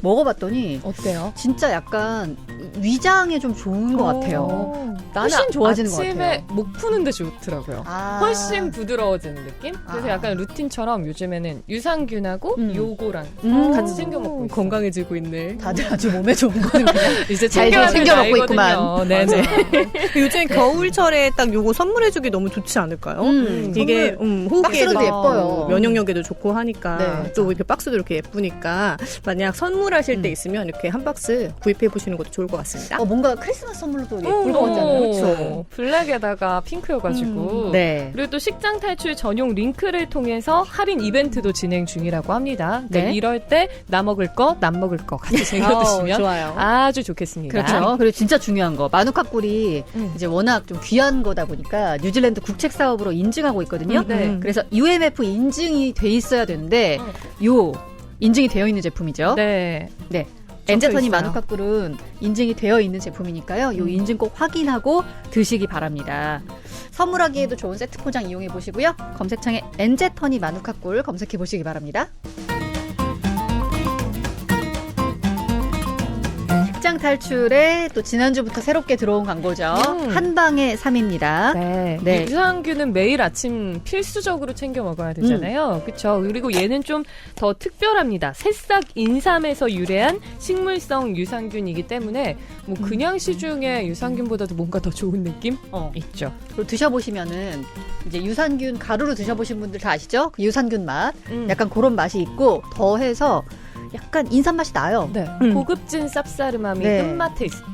먹어봤더니 어때요? 진짜 약간 위장에 좀 좋은 것 같아요. 나는 훨씬 좋아지는 것 아침에 같아요. 목 푸는데 좋더라고요. 훨씬 부드러워지는 느낌? 그래서 약간 루틴처럼 요즘에는 유산균하고 요거랑 같이 챙겨 먹고 있어요. 건강해지고 있네. 다들 아주 몸에 좋은 거는 그냥 이제 잘 챙겨 먹고 있구만. 네네. 요즘 겨울철에 딱 요거 선물해주기 너무 좋지 않을까요? 이게 호흡기에도 박스로도 예뻐요. 면역력에도 좋고 하니까 네, 또 이렇게 박스도 이렇게 예쁘니까 만약 선물하실 때 있으면 이렇게 한 박스 구입해 보시는 것도 좋을 것 같습니다. 뭔가 크리스마스 선물로도 예쁠 것 같지 않아요? 그렇죠. 블랙에다가 핑크여가지고. 네. 그리고 또 식장 탈출 전용 링크를 통해서 할인 이벤트도 진행 중이라고 합니다. 네. 이럴 때 나 먹을 거, 남 먹을 거 같이 챙겨 드시면 좋아요. 아주 좋겠습니다. 그렇죠. 그리고 진짜 중요한 거. 마누카 꿀이 이제 워낙 좀 귀한 거다 보니까 뉴질랜드 국책 사업으로 인증하고 있거든요. 네. 그래서 UMF 인증이 돼 있어야 되는데 요 인증이 되어 있는 제품이죠. 네. 네. 엔제터니 있어요. 마누카 꿀은 인증이 되어 있는 제품이니까요. 요 인증 꼭 확인하고 드시기 바랍니다. 선물하기에도 좋은 세트 포장 이용해 보시고요. 검색창에 엔제터니 마누카 꿀 검색해 보시기 바랍니다. 식장 탈출에 또 지난주부터 새롭게 들어온 광고죠. 한방의 3입니다. 네. 네. 유산균은 매일 아침 필수적으로 챙겨 먹어야 되잖아요. 그렇죠. 그리고 얘는 좀 더 특별합니다. 새싹 인삼에서 유래한 식물성 유산균이기 때문에 뭐 그냥 시중의 유산균보다도 뭔가 더 좋은 느낌 있죠. 그리고 드셔보시면은 이제 유산균 가루로 드셔보신 분들 다 아시죠? 그 유산균 맛. 약간 그런 맛이 있고 더해서 약간 인삼 맛이 나요. 네. 고급진 쌉싸름함이 네.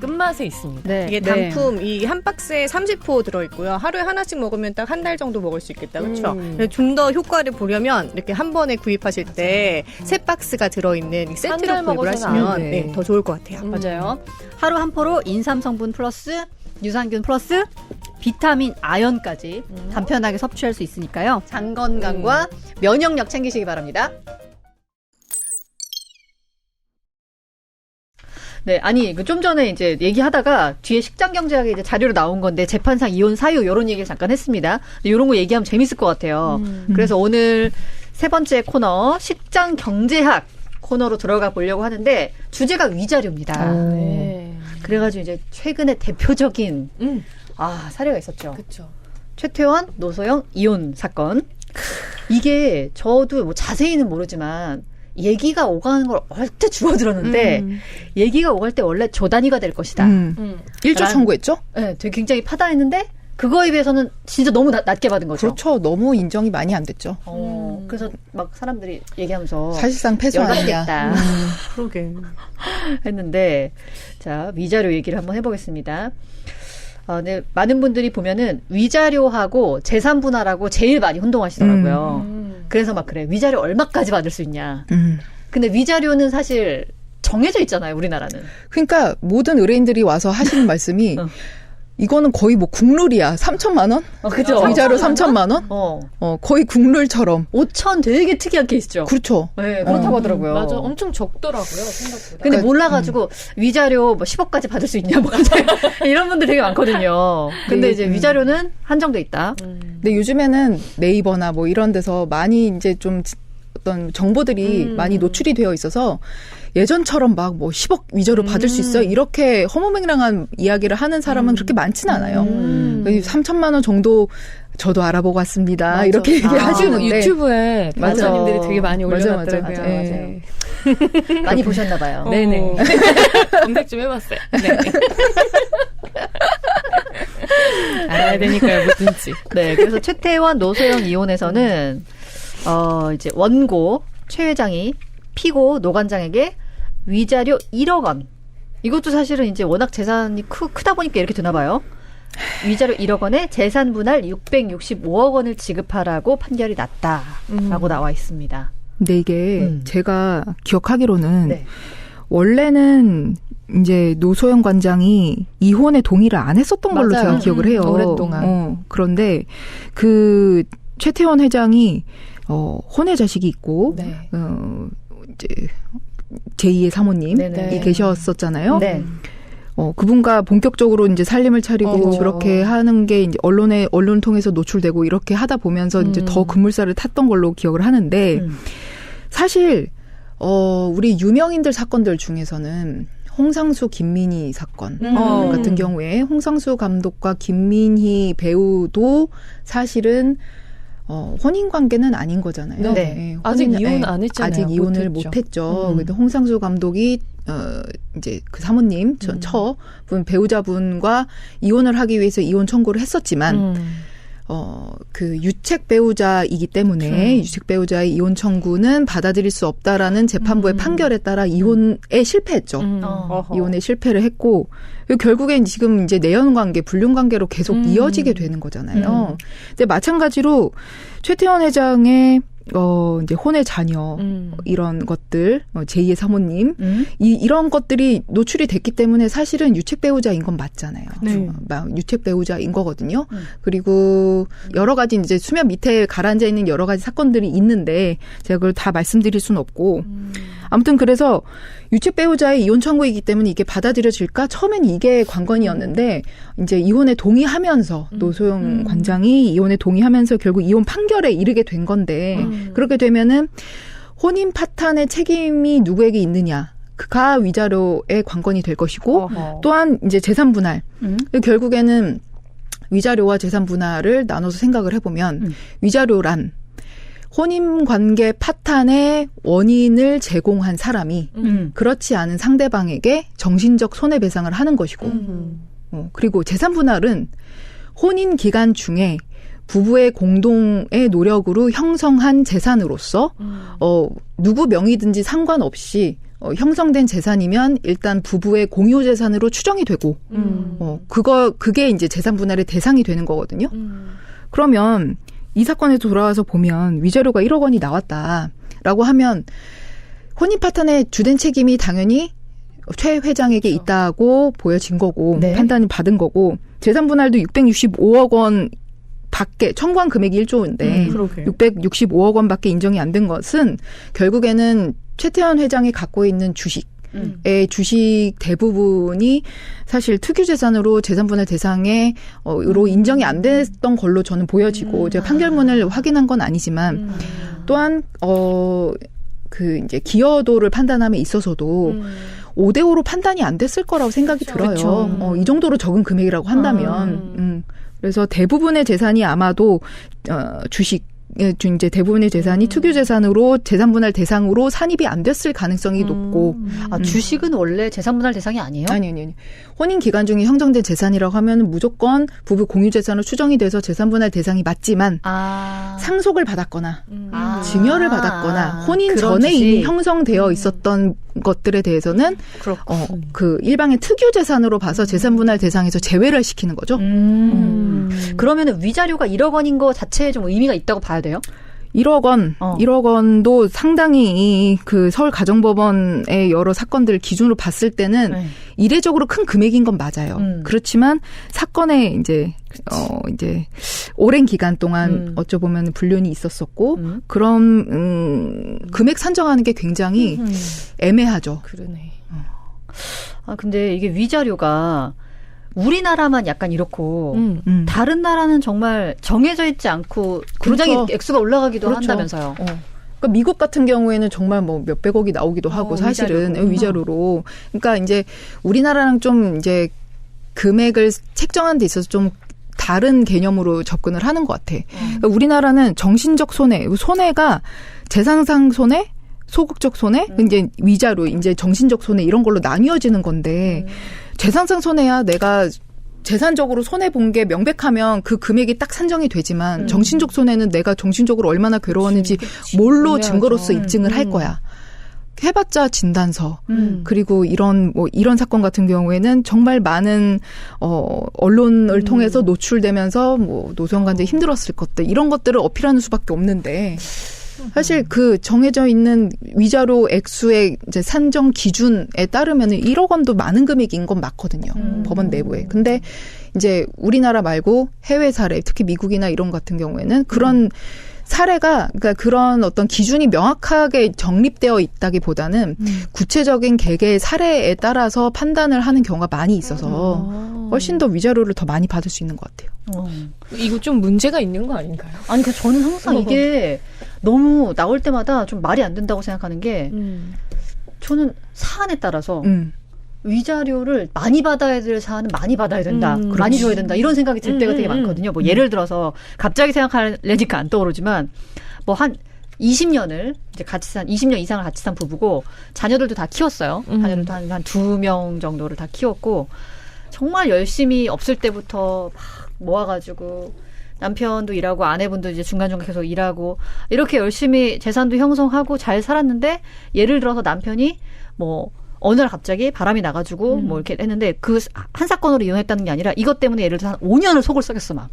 끝맛에 있습니다. 네. 이게 단품 이 한 박스에 30호 들어있고요. 하루에 하나씩 먹으면 딱 한 달 정도 먹을 수 있겠다. 그렇죠? 좀 더 효과를 보려면 이렇게 한 번에 구입하실 때 세 박스가 들어있는 이 세트로 달 구입을 먹어서는 안 하시면 돼. 더 좋을 것 같아요. 맞아요. 하루 한 포로 인삼 성분 플러스 유산균 플러스 비타민 아연까지 간편하게 섭취할 수 있으니까요. 장 건강과 면역력 챙기시기 바랍니다. 네, 아니, 좀 전에 이제 얘기하다가 뒤에 식장경제학에 이제 자료로 나온 건데 재판상 이혼 사유 이런 얘기를 잠깐 했습니다. 이런 거 얘기하면 재밌을 것 같아요. 그래서 오늘 세 번째 코너 식장경제학 코너로 들어가 보려고 하는데 주제가 위자료입니다. 네. 그래가지고 이제 최근에 대표적인 사례가 있었죠. 그렇죠. 최태원, 노소영 이혼 사건. 이게 저도 뭐 자세히는 모르지만 얘기가 오가는 걸 얼핏 주워들었는데 얘기가 오갈 때 원래 조단위가 될 것이다. 일조 청구했죠? 네, 되게 굉장히 파다했는데 그거에 비해서는 진짜 너무 낮게 받은 거죠. 그렇죠. 너무 인정이 많이 안 됐죠. 그래서 막 사람들이 얘기하면서 사실상 패소 아니냐. 열받겠다 그러게. 했는데 자 위자료 얘기를 한번 해보겠습니다. 네, 많은 분들이 보면은 위자료하고 재산 분할하고 제일 많이 혼동하시더라고요. 그래서 막 그래 위자료 얼마까지 받을 수 있냐. 근데 위자료는 사실 정해져 있잖아요, 우리나라는. 그러니까 모든 의뢰인들이 와서 하시는 말씀이 이거는 거의 뭐 국룰이야. 3천만 원? 그죠. 위자료 3천만 원? 거의 국룰처럼. 5천 되게 특이한 케이스죠. 그렇죠. 네, 그렇다고 하더라고요. 맞아. 엄청 적더라고요, 생각보다. 근데 몰라가지고 위자료 뭐 10억까지 받을 수 있냐 뭐 이런 분들 되게 많거든요. 근데 이제 위자료는 한정돼 있다. 근데 요즘에는 네이버나 뭐 이런 데서 많이 이제 좀 어떤 정보들이 많이 노출이 되어 있어서 예전처럼 막 뭐 10억 위자료 받을 수 있어요. 이렇게 허무맹랑한 이야기를 하는 사람은 그렇게 많지는 않아요. 3천만 원 정도 저도 알아보고 왔습니다. 맞아. 이렇게 얘기하시는데 유튜브에 맞아. 변호사님들이 되게 많이 맞아, 올려놨더라고요. 맞아. 네. 많이 보셨나 봐요. 네네. 검색 좀 해봤어요. 네. 알아야 되니까요, 뭐든지. 네, 그래서 최태원, 노소영 이혼에서는 이제 원고 최 회장이 피고 노관장에게 위자료 1억 원. 이것도 사실은 이제 워낙 재산이 크다 보니까 이렇게 되나 봐요. 위자료 1억 원에 재산 분할 665억 원을 지급하라고 판결이 났다라고 나와 있습니다. 근데 이게 제가 기억하기로는 네. 원래는 이제 노소영 관장이 이혼에 동의를 안 했었던 걸로 맞아요. 제가 기억을 해요. 오랫동안. 그런데 그 최태원 회장이 혼외 자식이 있고 네. 이제 제2의 사모님이 네네. 계셨었잖아요. 네. 그분과 본격적으로 이제 살림을 차리고 그렇죠. 그렇게 하는 게 이제 언론 통해서 노출되고 이렇게 하다 보면서 이제 더 급물살을 탔던 걸로 기억을 하는데 사실 우리 유명인들 사건들 중에서는 홍상수 김민희 사건 같은 경우에 홍상수 감독과 김민희 배우도 사실은 혼인 관계는 아닌 거잖아요. 네. 아직 이혼 안 했잖아요. 아직 이혼을 못했죠. 그래도 홍상수 감독이 이제 그 사모님 처분 배우자분과 이혼을 하기 위해서 이혼 청구를 했었지만 그 유책 배우자이기 때문에 유책 배우자의 이혼 청구는 받아들일 수 없다라는 재판부의 판결에 따라 이혼에 실패했죠. 이혼에 실패를 했고 결국엔 지금 이제 내연 관계, 불륜 관계로 계속 이어지게 되는 거잖아요. 근데 마찬가지로 최태원 회장의 이제 혼외 자녀 이런 것들 제2의 사모님 이런 것들이 노출이 됐기 때문에 사실은 유책 배우자인 건 맞잖아요. 네. 유책 배우자인 거거든요. 그리고 여러 가지 이제 수면 밑에 가라앉아 있는 여러 가지 사건들이 있는데 제가 그걸 다 말씀드릴 수는 없고 아무튼 그래서 유책 배우자의 이혼 청구이기 때문에 이게 받아들여질까? 처음엔 이게 관건이었는데 이제 이혼에 동의하면서 노소영 관장이 이혼에 동의하면서 결국 이혼 판결에 이르게 된 건데 그렇게 되면은 혼인 파탄의 책임이 누구에게 있느냐? 가 위자료의 관건이 될 것이고 또한 이제 재산 분할. 결국에는 위자료와 재산 분할을 나눠서 생각을 해보면 위자료란 혼인관계 파탄의 원인을 제공한 사람이 그렇지 않은 상대방에게 정신적 손해배상을 하는 것이고 그리고 재산분할은 혼인 기간 중에 부부의 공동의 노력으로 형성한 재산으로서 누구 명의든지 상관없이 형성된 재산이면 일단 부부의 공유 재산으로 추정이 되고 그게 이제 재산분할의 대상이 되는 거거든요. 그러면 이 사건에 돌아와서 보면 위자료가 1억 원이 나왔다라고 하면 혼인 파탄의 주된 책임이 당연히 최 회장에게 있다고 보여진 거고 네. 판단이 받은 거고 재산 분할도 665억 원 밖에 청구한 금액이 1조인데 665억 원밖에 인정이 안 된 것은 결국에는 최태원 회장이 갖고 있는 주식의 주식 대부분이 사실 특유재산으로 재산분할 대상에 으로 인정이 안 됐던 걸로 저는 보여지고 제가 판결문을 확인한 건 아니지만 또한 그 이제 기여도를 판단함에 있어서도 5대5로 판단이 안 됐을 거라고 생각이 들어요. 이 정도로 적은 금액이라고 한다면. 그래서 대부분의 재산이 아마도 주식 이제 대부분의 재산이 특유재산으로 재산분할 대상으로 산입이 안 됐을 가능성이 높고. 주식은 원래 재산분할 대상이 아니에요? 아니. 혼인 기간 중에 형성된 재산이라고 하면 무조건 부부 공유재산으로 추정이 돼서 재산분할 대상이 맞지만 상속을 받았거나 증여를 받았거나 혼인 전에 이미 형성되어 있었던 것들에 대해서는 그 일방의 특유재산으로 봐서 재산분할 대상에서 제외를 시키는 거죠. 그러면은 위자료가 1억 원인 거 자체에 좀 의미가 있다고 봐야 돼요? 1억 원, 1억 원도 상당히 그 서울 가정법원의 여러 사건들 기준으로 봤을 때는 이례적으로 큰 금액인 건 맞아요. 그렇지만 사건에 이제 오랜 기간 동안 어쩌보면 불륜이 있었었고 그런 금액 산정하는 게 굉장히 애매하죠. 그러네. 근데 이게 위자료가 우리나라만 약간 이렇고 다른 나라는 정말 정해져 있지 않고 굉장히 그렇죠. 액수가 올라가기도 그렇죠. 한다면서요. 그러니까 미국 같은 경우에는 정말 뭐 몇백억이 나오기도 하고 사실은 위자료로. 그러니까 이제 우리나라랑 좀 이제 금액을 책정하는 데 있어서 좀 다른 개념으로 접근을 하는 것 같아. 그러니까 우리나라는 정신적 손해가 재산상 손해, 소극적 손해, 이제 위자료, 이제 정신적 손해 이런 걸로 나뉘어지는 건데 재산상 손해야 내가 재산적으로 손해 본 게 명백하면 그 금액이 딱 산정이 되지만 정신적 손해는 내가 정신적으로 얼마나 괴로웠는지 뭘로 증거로서 입증을 할 거야. 해봤자 진단서 그리고 이런 사건 같은 경우에는 정말 많은 언론을 통해서 노출되면서 뭐 노소영 관장이 힘들었을 것들 이런 것들을 어필하는 수밖에 없는데 사실 그 정해져 있는 위자료 액수의 이제 산정 기준에 따르면은 1억 원도 많은 금액인 건 맞거든요. 법원 내부에. 근데 이제 우리나라 말고 해외 사례, 특히 미국이나 이런 같은 경우에는 그런 사례가 그러니까 그런 어떤 기준이 명확하게 정립되어 있다기보다는 구체적인 개개의 사례에 따라서 판단을 하는 경우가 많이 있어서 훨씬 더 위자료를 더 많이 받을 수 있는 것 같아요. 이거 좀 문제가 있는 거 아닌가요? 아니, 그 저는 항상 이게 너무 나올 때마다 좀 말이 안 된다고 생각하는 게 저는 사안에 따라서 위자료를 많이 받아야 될 사안은 많이 받아야 된다. 많이 줘야 된다. 이런 생각이 들 때가 되게 많거든요. 뭐 예를 들어서 갑자기 생각하려니까 안 떠오르지만 뭐 한 20년을 이제 같이 산 20년 이상을 같이 산 부부고 자녀들도 다 키웠어요. 자녀들도 한 2명 정도를 다 키웠고 정말 열심히 없을 때부터 막 모아가지고 남편도 일하고 아내분도 이제 중간중간 계속 일하고 이렇게 열심히 재산도 형성하고 잘 살았는데 예를 들어서 남편이 뭐 어느 날 갑자기 바람이 나가지고 뭐 이렇게 했는데 그 한 사건으로 이혼했다는 게 아니라 이것 때문에 예를 들어서 한 5년을 속을 썩였어 막.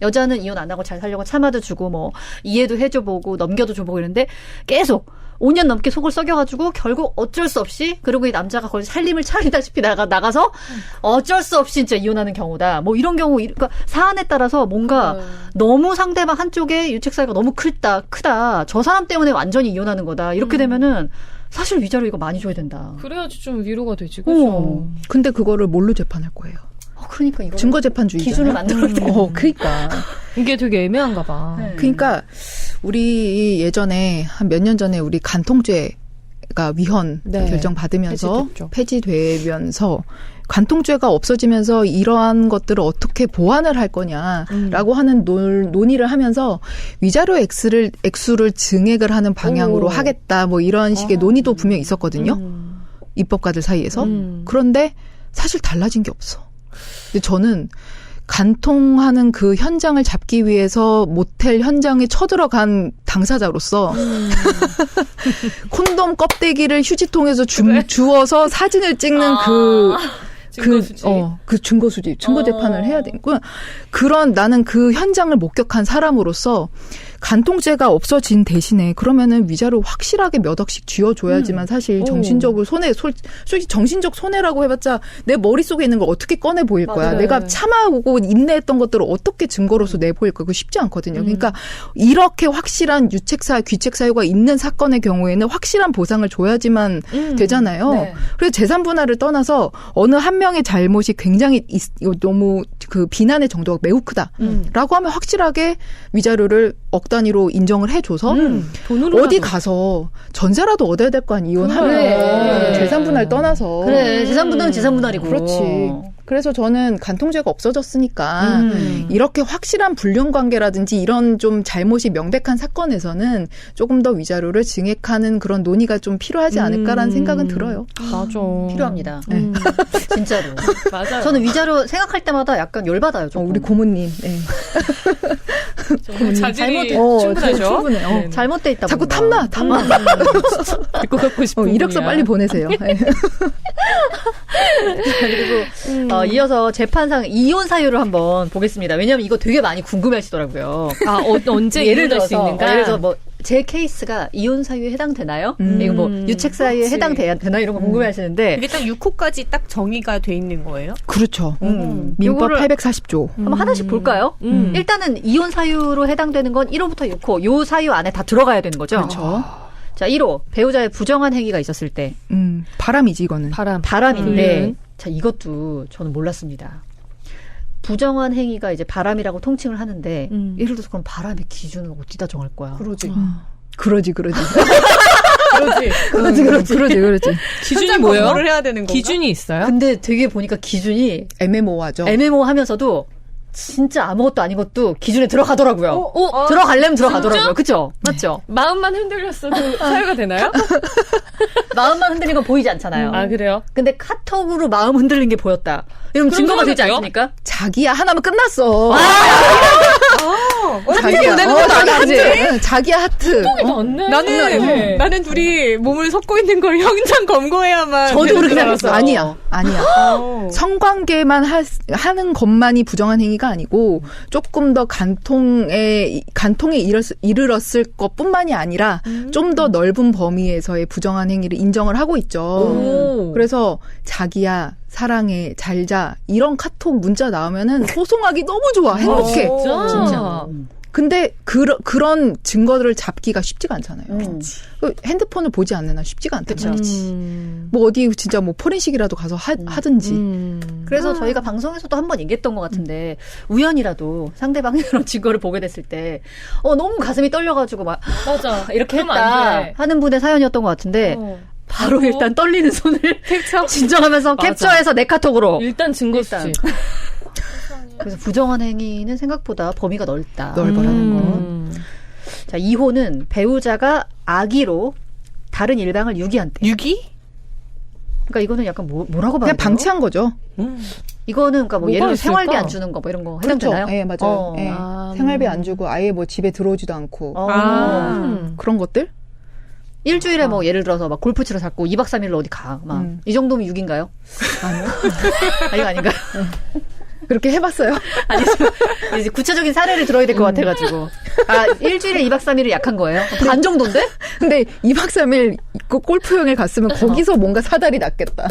여자는 이혼 안 하고 잘 살려고 참아도 주고 뭐 이해도 해줘보고 넘겨도 줘보고 이랬는데 계속 5년 넘게 속을 썩여가지고 결국 어쩔 수 없이 그리고 이 남자가 거의 살림을 차리다시피 나가서 어쩔 수 없이 진짜 이혼하는 경우다. 뭐 이런 경우 그러니까 사안에 따라서 뭔가 너무 상대방 한쪽의 유책 사유가 너무 크다. 저 사람 때문에 완전히 이혼하는 거다. 이렇게 되면은 사실 위자료 이거 많이 줘야 된다. 그래야지 좀 위로가 되지, 그렇죠? 근데 그거를 뭘로 재판할 거예요? 그러니까 이거 증거 재판주의잖아요. 기준을 만들어야 돼. 그러니까 이게 되게 애매한가 봐. 네. 그러니까 우리 예전에 한 몇 년 전에 우리 간통죄가 위헌 네. 결정 받으면서 폐지됐죠. 폐지되면서 간통죄가 없어지면서 이러한 것들을 어떻게 보완을 할 거냐라고 하는 논의를 하면서 위자료 액수를 증액을 하는 방향으로 하겠다 뭐 이런 식의 논의도 분명히 있었거든요. 입법가들 사이에서. 그런데 사실 달라진 게 없어. 근데 저는 간통하는 그 현장을 잡기 위해서 모텔 현장에 쳐들어간 당사자로서 콘돔 껍데기를 휴지통에서 주워서 사진을 찍는 그 증거 재판을 해야 되고 그런 나는 그 현장을 목격한 사람으로서 간통죄가 없어진 대신에 그러면은 위자료 확실하게 몇 억씩 쥐어줘야지만 사실 정신적으로 솔직히 정신적 손해라고 해봤자 내 머릿속에 있는 걸 어떻게 꺼내 보일 거야. 맞아요. 내가 참아오고 인내했던 것들을 어떻게 증거로서 내보일 거야. 그거 쉽지 않거든요. 그러니까 이렇게 확실한 귀책 사유가 있는 사건의 경우에는 확실한 보상을 줘야지만 되잖아요. 네. 그래서 재산 분할을 떠나서 어느 한 명의 잘못이 굉장히 너무 그 비난의 정도가 매우 크다라고 하면 확실하게 위자료를 억 단위로 인정을 해줘서 돈으로 어디 가서 전세라도 얻어야 될 거 아니야 이혼하면 그래. 재산 분할 떠나서 그래 재산 분할은 재산 분할이고 그렇지. 그래서 저는 간통죄가 없어졌으니까 이렇게 확실한 불륜 관계라든지 이런 좀 잘못이 명백한 사건에서는 조금 더 위자료를 증액하는 그런 논의가 좀 필요하지 않을까라는 생각은 들어요. 맞아. 필요합니다. 진짜로. 맞아요. 저는 위자료 생각할 때마다 약간 열받아요. 조금. 우리 고모님. 네. 정말 자질이 잘못- 충분하죠. 충분해. 네. 잘못돼 있다. 자꾸 뭔가. 탐나. 듣고 갖고 싶은 이력서 분이야. 빨리 보내세요. 네. 그리고 이어서 재판상 이혼 사유를 한번 보겠습니다. 왜냐하면 이거 되게 많이 궁금해하시더라고요. 언제 예를 이혼할 수 들어서 있는가? 예를 들어서 뭐 제 케이스가 이혼 사유에 해당되나요? 이거 뭐 유책 사유에 해당되나 이런 거 궁금해하시는데 이게 딱 6호까지 딱 정의가 돼 있는 거예요? 그렇죠. 민법 요거를 840조. 한번 하나씩 볼까요? 일단은 이혼 사유로 해당되는 건 1호부터 6호 요 사유 안에 다 들어가야 되는 거죠. 그렇죠. 자 1호 배우자의 부정한 행위가 있었을 때 바람이지 이거는. 바람인데 자 이것도 저는 몰랐습니다. 부정한 행위가 이제 바람이라고 통칭을 하는데 예를 들어서 그럼 바람의 기준을 어디다 정할 거야? 그러지. 그러지. 그러지. 기준이 뭐예요? 공부를 해야 되는 건가? 기준이 있어요? 근데 되게 보니까 기준이 애매모호하죠. 애매모호하면서도 진짜 아무것도 아닌 것도 기준에 들어가더라고요. 들어가려면 들어가더라고요. 그쵸? 맞죠? 마음만 흔들렸어도 사유가 되나요? 마음만 흔들린 건 보이지 않잖아요. 아 그래요? 근데 카톡으로 마음 흔들린 게 보였다. 이러면 증거가 되지 돼요? 않습니까? 자기야 하나면 끝났어. 하트 보내는 것도 아니지. 자기야 하트. 맞네. 나는 둘이 몸을 섞고 있는 걸 현장 검거해야만. 저도 되는 그렇게 줄 알았어. 생각했어요. 아니야. 어. 성관계만 하는 것만이 부정한 행위가 아니고 조금 더 간통에 이르렀을 것뿐만이 아니라 좀 더 넓은 범위에서의 부정한 행위를 인정을 하고 있죠. 그래서 자기야 사랑해 잘자 이런 카톡 문자 나오면은 소송하기 너무 좋아 행복해. 진짜? 진짜. 근데 그런 증거들을 잡기가 쉽지가 않잖아요. 그 핸드폰을 보지 않는 한 쉽지가 않잖아요. 뭐 어디 진짜 뭐 포렌식이라도 가서 하든지. 그래서 저희가 방송에서도 한번 얘기했던 것 같은데 우연이라도 상대방의 그런 증거를 보게 됐을 때 너무 가슴이 떨려가지고 막 맞아. 이렇게 그러면 했다 안 돼. 하는 분의 사연이었던 것 같은데 바로 바로 일단 떨리는 손을 진정하면서 맞아. 캡처해서 내 카톡으로 일단 증거 수집. 그래서 부정한 행위는 생각보다 범위가 넓다라는 넓어라는 것. 자, 2호는 배우자가 아기로 다른 일방을 유기한 때. 유기? 그러니까 이거는 약간 뭐라고 봐야 그냥 돼요? 방치한 거죠. 이거는 그러니까 뭐 뭐가 예를 들어 있을까? 생활비 안 주는 거 뭐 이런 거 그렇죠. 해당되나요? 예, 맞아요. 예. 생활비 안 주고 아예 뭐 집에 들어오지도 않고 그런 것들? 일주일에 뭐 예를 들어서 막 골프 치러 잡고 2박 3일로 어디 가. 막 이 정도면 6인가요? 아니요. 아, 이거 아닌가요? 그렇게 해봤어요. 아니, 이제 구체적인 사례를 들어야 될 것 같아가지고. 일주일에 2박 3일이 약한 거예요? 반 정도인데? 근데 2박 3일 골프여행을 갔으면 거기서 뭔가 사달이 났겠다.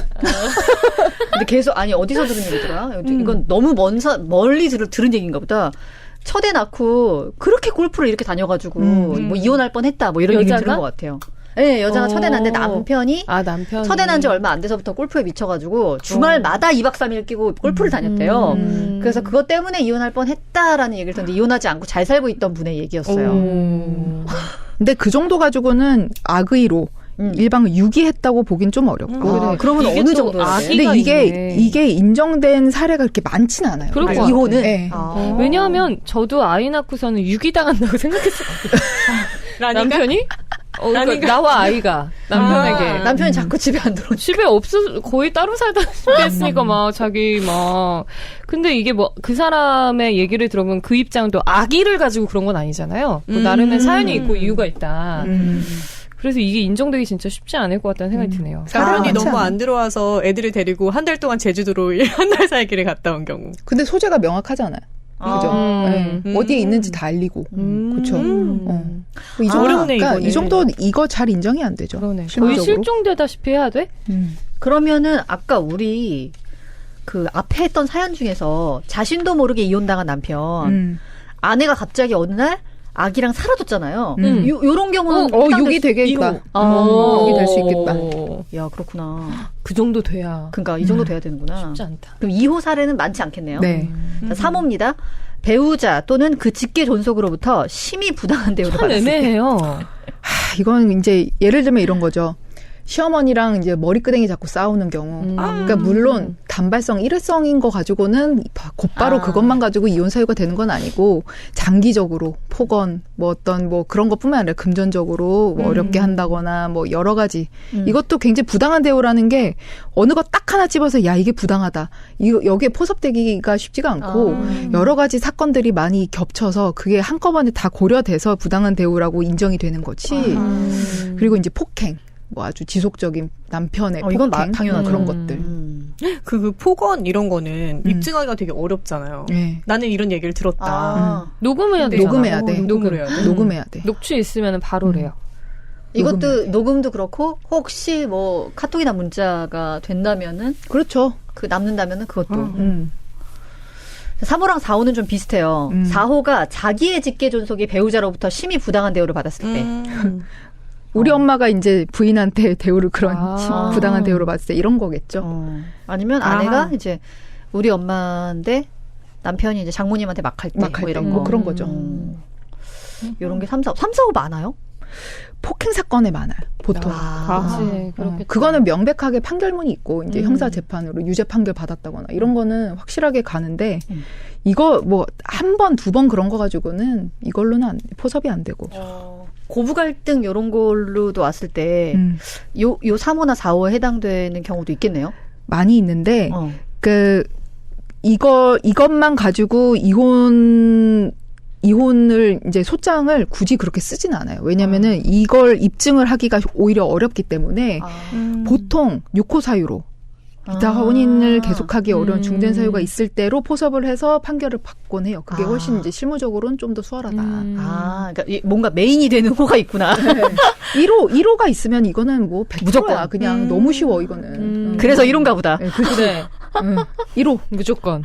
근데 계속, 어디서 들은 얘기더라? 이건 너무 멀리 들은 얘기인가 보다. 첫애 낳고 그렇게 골프를 이렇게 다녀가지고 뭐 이혼할 뻔했다 뭐 이런 얘기 들은 것 같아요. 네, 여자가 첫애 낳는데 남편이 첫애 난 지 얼마 안 돼서부터 골프에 미쳐가지고 주말마다 2박 3일 끼고 골프를 다녔대요. 그래서 그것 때문에 이혼할 뻔했다라는 얘기를 듣는데 이혼하지 않고 잘 살고 있던 분의 얘기였어요. 근데 그 정도 가지고는 악의로 일방을 유기했다고 보긴 좀 어렵고. 그러면 어느 정도? 근데 이게 인정된 사례가 그렇게 많지는 않아요. 그럴 것 같아요. 이혼은? 네. 왜냐하면 저도 아이 낳고서는 유기당한다고 생각했었거든요. 남편이? 그러니까 나와 아이가 남편에게. 남편이 자꾸 집에 안 들어오니까. 집에 거의 따로 살다 했으니까 막 자기 막. 근데 이게 뭐 그 사람의 얘기를 들어보면 그 입장도 아기를 가지고 그런 건 아니잖아요. 뭐 나름의 사연이 있고 이유가 있다. 그래서 이게 인정되기 진짜 쉽지 않을 것 같다는 생각이 드네요. 남편이 너무 안 들어와서 애들을 데리고 한 달 동안 제주도로 한 달 살기를 갔다 온 경우. 근데 소재가 명확하잖아요. 그죠? 네. 어디에 있는지 다 알리고. 그렇죠. 이 정도, 어렵네, 그러니까 이거는. 이 정도 이거 잘 인정이 안 되죠. 그러네. 거의 실무적으로. 실종되다시피 해야 돼? 그러면은 아까 우리 그 앞에 했던 사연 중에서 자신도 모르게 이혼당한 남편 아내가 갑자기 어느 날 아기랑 사라졌잖아요. 요런 경우는 유기 되겠다. 유기 될 수 있겠다. 야, 그렇구나. 그 정도 돼야. 그러니까 이 정도 돼야 되는구나. 쉽지 않다. 그럼 2호 사례는 많지 않겠네요. 네. 3호입니다. 배우자 또는 그 직계 존속으로부터 심히 부당한 대우를 참 받았을 때. 애매해요. 이건 이제 예를 들면 이런 거죠. 시어머니랑 이제 머리끄댕이 잡고 싸우는 경우. 그러니까 물론 단발성 일회성인 거 가지고는 곧바로 그것만 가지고 이혼 사유가 되는 건 아니고 장기적으로 폭언 뭐 어떤 뭐 그런 것뿐만 아니라 금전적으로 뭐 어렵게 한다거나 뭐 여러 가지 이것도 굉장히 부당한 대우라는 게 어느 것 딱 하나 집어서 야 이게 부당하다. 이거 여기에 포섭되기가 쉽지가 않고 여러 가지 사건들이 많이 겹쳐서 그게 한꺼번에 다 고려돼서 부당한 대우라고 인정이 되는 거지. 그리고 이제 폭행. 뭐 아주 지속적인 남편의 이건 폭행 당연한 그런 것들. 그 폭언 이런 거는 입증하기가 되게 어렵잖아요. 네. 나는 이런 얘기를 들었다. 녹음해야 돼. 녹음해야 돼. 녹음을 해야 돼. 녹음해야 돼. 녹취 있으면 바로 래요. 이것도 녹음도 그렇고 혹시 뭐 카톡이나 문자가 된다면은 그렇죠. 그 남는다면은 그것도. 3호랑 4호는 좀 비슷해요. 4호가 자기의 직계 존속이 배우자로부터 심히 부당한 대우를 받았을 때. 우리 엄마가 이제 부인한테 대우를 그런 부당한 대우를 받을 때 이런 거겠죠. 아니면 아내가 이제 우리 엄마인데 남편이 이제 장모님한테 막할 때 뭐 이런 거. 뭐 그런 거죠. 이런 게 3, 4, 5 많아요? 폭행 사건에 많아요. 보통. 그렇지. 그렇겠다. 그거는 명백하게 판결문이 있고 이제 형사 재판으로 유죄 판결 받았다거나 이런 거는 확실하게 가는데 이거 뭐 한 번, 두 번 그런 거 가지고는 이걸로는 포섭이 안 되고. 고부 갈등 이런 걸로도 왔을 때 요 3호나 4호에 해당되는 경우도 있겠네요. 많이 있는데 이것만 가지고 이혼을 이제 소장을 굳이 그렇게 쓰진 않아요. 왜냐면은 이걸 입증을 하기가 오히려 어렵기 때문에 보통 6호 사유로 기타 혼인을 계속하기 어려운 중된 사유가 있을 때로 포섭을 해서 판결을 받곤 해요. 그게 훨씬 이제 실무적으로는 좀 더 수월하다. 그러니까 뭔가 메인이 되는 호가 있구나. 네. 1호가 있으면 이거는 뭐 100%야. 무조건. 그냥 너무 쉬워 이거는. 그래서 이런가 보다. 네, 그래. 1호. 네. 1호. 무조건.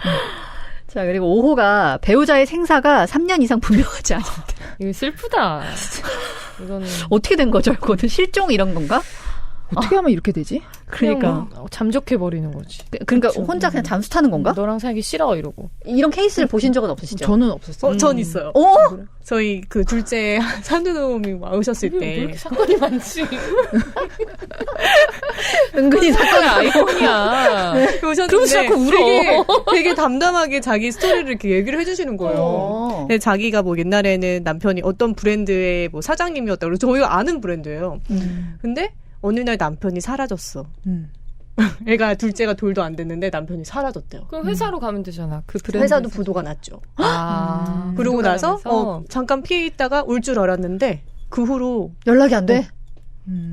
자, 그리고 5호가 배우자의 생사가 3년 이상 분명하지 않은데. 이거 슬프다. 이건 어떻게 된 거죠? 이거는 실종 이런 건가? 어떻게 하면 이렇게 되지? 그러니까. 잠적해 버리는 거지. 그러니까 혼자 그냥 잠수 타는 건가? 너랑 살기 싫어 이러고. 이런 케이스를 보신 적은 없으시죠? 저는 없었어요. 전 있어요. 저희 그 둘째 산후놈이 오셨을 왜 때 이렇게 사건이 많지? 은근히 사건이 아이콘이야. 오셨는데 그러면서 자꾸 울어. 되게 담담하게 자기 스토리를 이렇게 얘기를 해주시는 거예요. 어. 근데 자기가 뭐 옛날에는 남편이 어떤 브랜드의 뭐 사장님이었다고 저희가 아는 브랜드예요. 근데 어느 날 남편이 사라졌어. 애가 둘째가 돌도 안 됐는데 남편이 사라졌대요. 그럼 회사로 가면 되잖아. 그 브랜드 회사도 부도가 났죠. 아. 그러고 나서 부도가 잠깐 피해 있다가 올 줄 알았는데 그 후로 연락이 안 돼?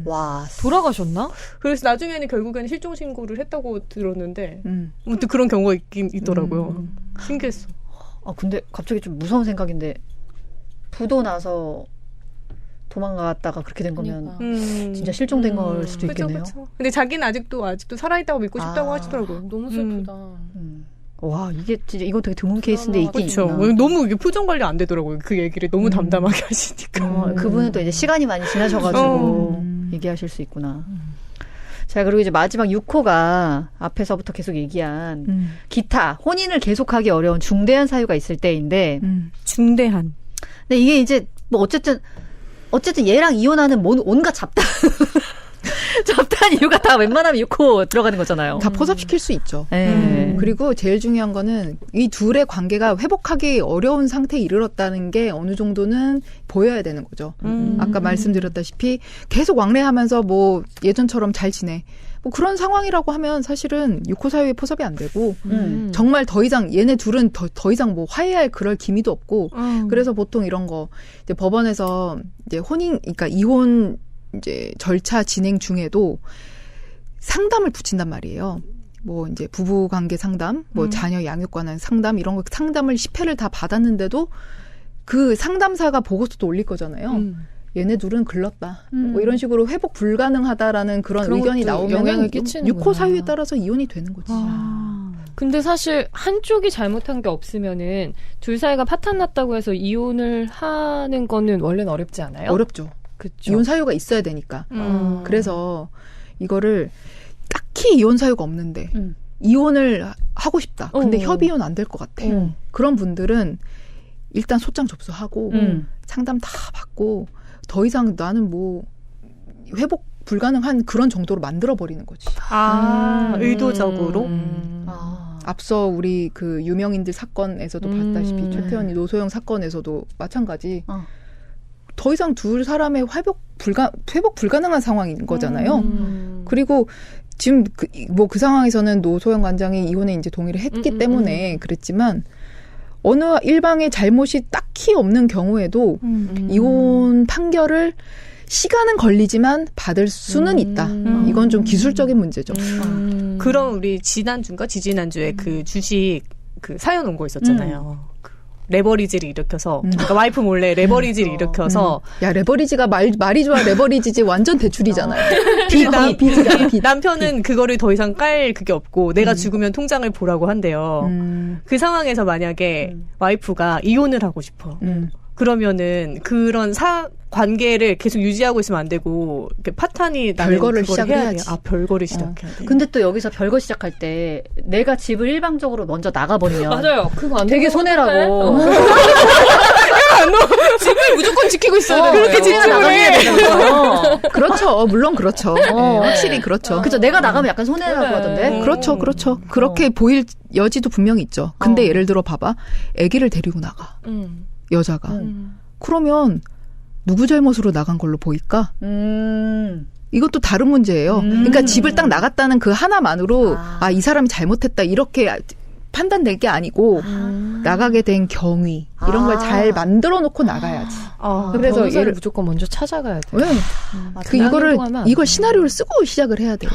와. 돌아가셨나? 그래서 나중에는 결국에는 실종 신고를 했다고 들었는데 아무튼 그런 경우가 있긴 있더라고요. 신기했어. 아, 근데 갑자기 좀 무서운 생각인데 부도 나서 도망갔다가 그렇게 된 거면 진짜 실종된 걸 수도 있겠네요. 그쵸. 근데 자기는 아직도 살아있다고 믿고 싶다고 하시더라고요. 너무 슬프다. 와, 이게 진짜 이거 되게 드문 케이스인데 있긴 그렇죠. 있구나. 너무 이게 표정 관리 안 되더라고요. 그 얘기를 너무 담담하게 하시니까. 그분은 또 이제 시간이 많이 지나셔가지고 얘기하실 수 있구나. 자, 그리고 이제 마지막 6호가 앞에서부터 계속 얘기한 기타, 혼인을 계속하기 어려운 중대한 사유가 있을 때인데 중대한. 근데 이게 이제 뭐 어쨌든 얘랑 이혼하는 온갖 잡다한 이유가 다 웬만하면 6호 들어가는 거잖아요. 다 포섭시킬 수 있죠. 그리고 제일 중요한 거는 이 둘의 관계가 회복하기 어려운 상태에 이르렀다는 게 어느 정도는 보여야 되는 거죠. 아까 말씀드렸다시피 계속 왕래하면서 뭐 예전처럼 잘 지내. 뭐 그런 상황이라고 하면 사실은 6호 사유에 포섭이 안 되고 정말 더 이상 얘네 둘은 더 이상 뭐 화해할 그럴 기미도 없고 그래서 보통 이런 거 이제 법원에서 이제 그러니까 이혼 이제 절차 진행 중에도 상담을 붙인단 말이에요. 뭐 이제 부부 관계 상담, 뭐 자녀 양육 관한 상담 이런 거 상담을 10회를 다 받았는데도 그 상담사가 보고서도 올릴 거잖아요. 얘네 둘은 글렀다. 뭐 이런 식으로 회복 불가능하다라는 그런 의견이 나오면 6호 사유에 따라서 이혼이 되는 거지. 근데 사실 한쪽이 잘못한 게 없으면은 둘 사이가 파탄 났다고 해서 이혼을 하는 거는 원래는 어렵지 않아요? 어렵죠. 그쵸. 이혼 사유가 있어야 되니까. 그래서 이거를 딱히 이혼 사유가 없는데 이혼을 하고 싶다. 근데 협의혼 안 될 것 같아. 그런 분들은 일단 소장 접수하고 상담 다 받고 더 이상 나는 뭐 회복 불가능한 그런 정도로 만들어버리는 거지. 의도적으로? 앞서 우리 그 유명인들 사건에서도 봤다시피 최태원이 노소영 사건에서도 마찬가지. 더 이상 둘 사람의 회복 불가능한 상황인 거잖아요. 그리고 지금 그 상황에서는 노소영 관장이 이혼에 이제 동의를 했기 때문에 그랬지만 어느 일방의 잘못이 딱히 없는 경우에도 이혼 판결을 시간은 걸리지만 받을 수는 있다. 이건 좀 기술적인 문제죠. 그럼 우리 지난주인가 지지난주에 그 주식 그 사연 온 거 있었잖아요. 레버리지를 일으켜서 그러니까 와이프 몰래 레버리지를 일으켜서 야 레버리지가 말이 좋아 레버리지지 완전 대출이잖아요. 남편은 그거를 더 이상 깔 그게 없고 내가 죽으면 통장을 보라고 한대요. 그 상황에서 만약에 와이프가 이혼을 하고 싶어. 그러면은 그런 관계를 계속 유지하고 있으면 안 되고 이렇게 파탄이 나는 별거를 시작해야지. 별거를 시작해야 돼. 근데 또 여기서 별거 시작할 때 내가 집을 일방적으로 먼저 나가버리면 맞아요. 그거 안 되게 손해라고. 집을 무조건 지키고 있어야 돼. 그렇게 집중을 해야 되잖아요. 그렇죠. 물론 그렇죠. 네, 확실히 그렇죠. 그죠. 내가 나가면 약간 손해라고 하던데. 그렇죠. 그렇게 보일 여지도 분명히 있죠. 근데 예를 들어 봐봐. 아기를 데리고 나가. 여자가. 그러면 누구 잘못으로 나간 걸로 보일까? 이것도 다른 문제예요. 그러니까 집을 딱 나갔다는 그 하나만으로 이 사람이 잘못했다 이렇게 판단될 게 아니고 나가게 된 경위 이런 걸 잘 만들어 놓고 나가야지. 그래서 변호사를 무조건 먼저 찾아가야 돼. 왜? 이걸 시나리오를 쓰고 시작을 해야 돼.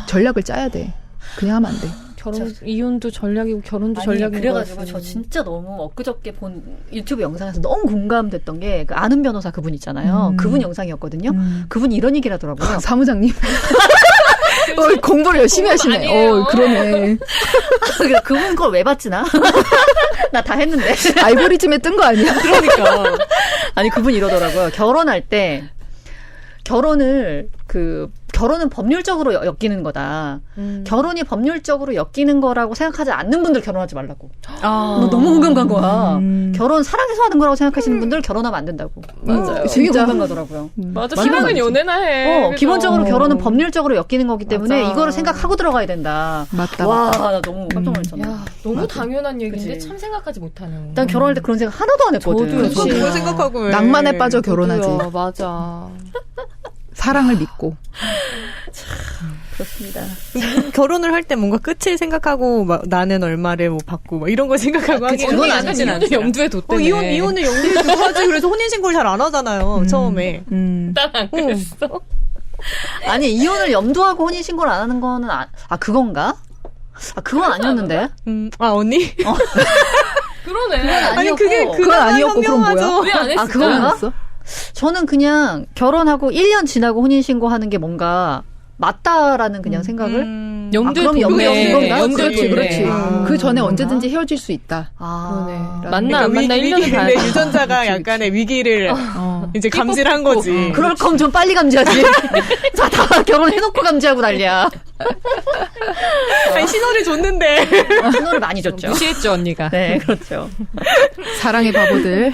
전략을 짜야 돼. 그냥 하면 안 돼. 이혼도 전략이고 결혼도 전략이고. 그래가지고 저 진짜 너무 엊그저께 본 유튜브 영상에서 너무 공감됐던 게 그 아는 변호사 그분 있잖아요. 그분 영상이었거든요. 그분이 이런 얘기를 하더라고요. 사무장님. 공부를 열심히 하시네. 아니에요. 그러네. 그분 그걸 왜 봤지 나? 나 다 했는데. 알고리즘에 뜬 거 아니야? 그러니까. 아니 그분 이러더라고요. 결혼할 때 결혼은 법률적으로 엮이는 거다. 결혼이 법률적으로 엮이는 거라고 생각하지 않는 분들 결혼하지 말라고. 너무 공감 간 거야. 결혼 사랑해서 하는 거라고 생각하시는 분들 결혼하면 안 된다고. 맞아요. 되게 진짜. 공감 가더라고요. 맞아. 맞는 희망은 말이지. 연애나 해. 그죠? 기본적으로 결혼은 법률적으로 엮이는 거기 때문에 맞아. 이거를 생각하고 들어가야 된다. 맞다. 와, 나 너무 깜짝 놀랐잖아. 야, 너무 당연한 얘기인데 그치. 참 생각하지 못하는. 난 결혼할 때 그런 생각 하나도 안 했거든. 저도요, 누가 진짜. 그걸 생각하고 왜. 낭만에 빠져 결혼하지. 저도요, 맞아. 사랑을 믿고. 그렇습니다. 결혼을 할 때 뭔가 끝을 생각하고 막 나는 얼마를 뭐 받고 막 이런 거 생각하고 하긴 그건 약간 아니진 이혼을 않지. 염두에 뒀대네. 이혼을 연기를 두고 하지. 그래서 혼인신고를 잘 안 하잖아요. 처음에. 난안 그랬어. 아니, 이혼을 염두하고 혼인신고를 안 하는 거는, 그건가? 그건 아니었는데? 언니? 그러네. 아니, 그게, 그건 아니었고 그럼 뭐야? 왜 안 했을까? 그건가? 저는 그냥 결혼하고 1년 지나고 혼인신고하는 게 뭔가 맞다라는 그냥 생각을? 염두에 그럼 두네. 염두에 둔 건가? 염두에 그치, 두네. 그렇지. 아. 그 전에 언제든지 헤어질 수 있다. 그러네. 아. 만나 안 만나 1년을 봐야 근데 유전자가 약간의 위기를 이제 감지를 한 거지. 그럴 거면 좀 빨리 감지하지. 다 결혼해놓고 감지하고 난리야. 아니, 신호를 줬는데. 신호를 많이 줬죠. 무시했죠, 언니가. 네, 그렇죠. 사랑의 바보들.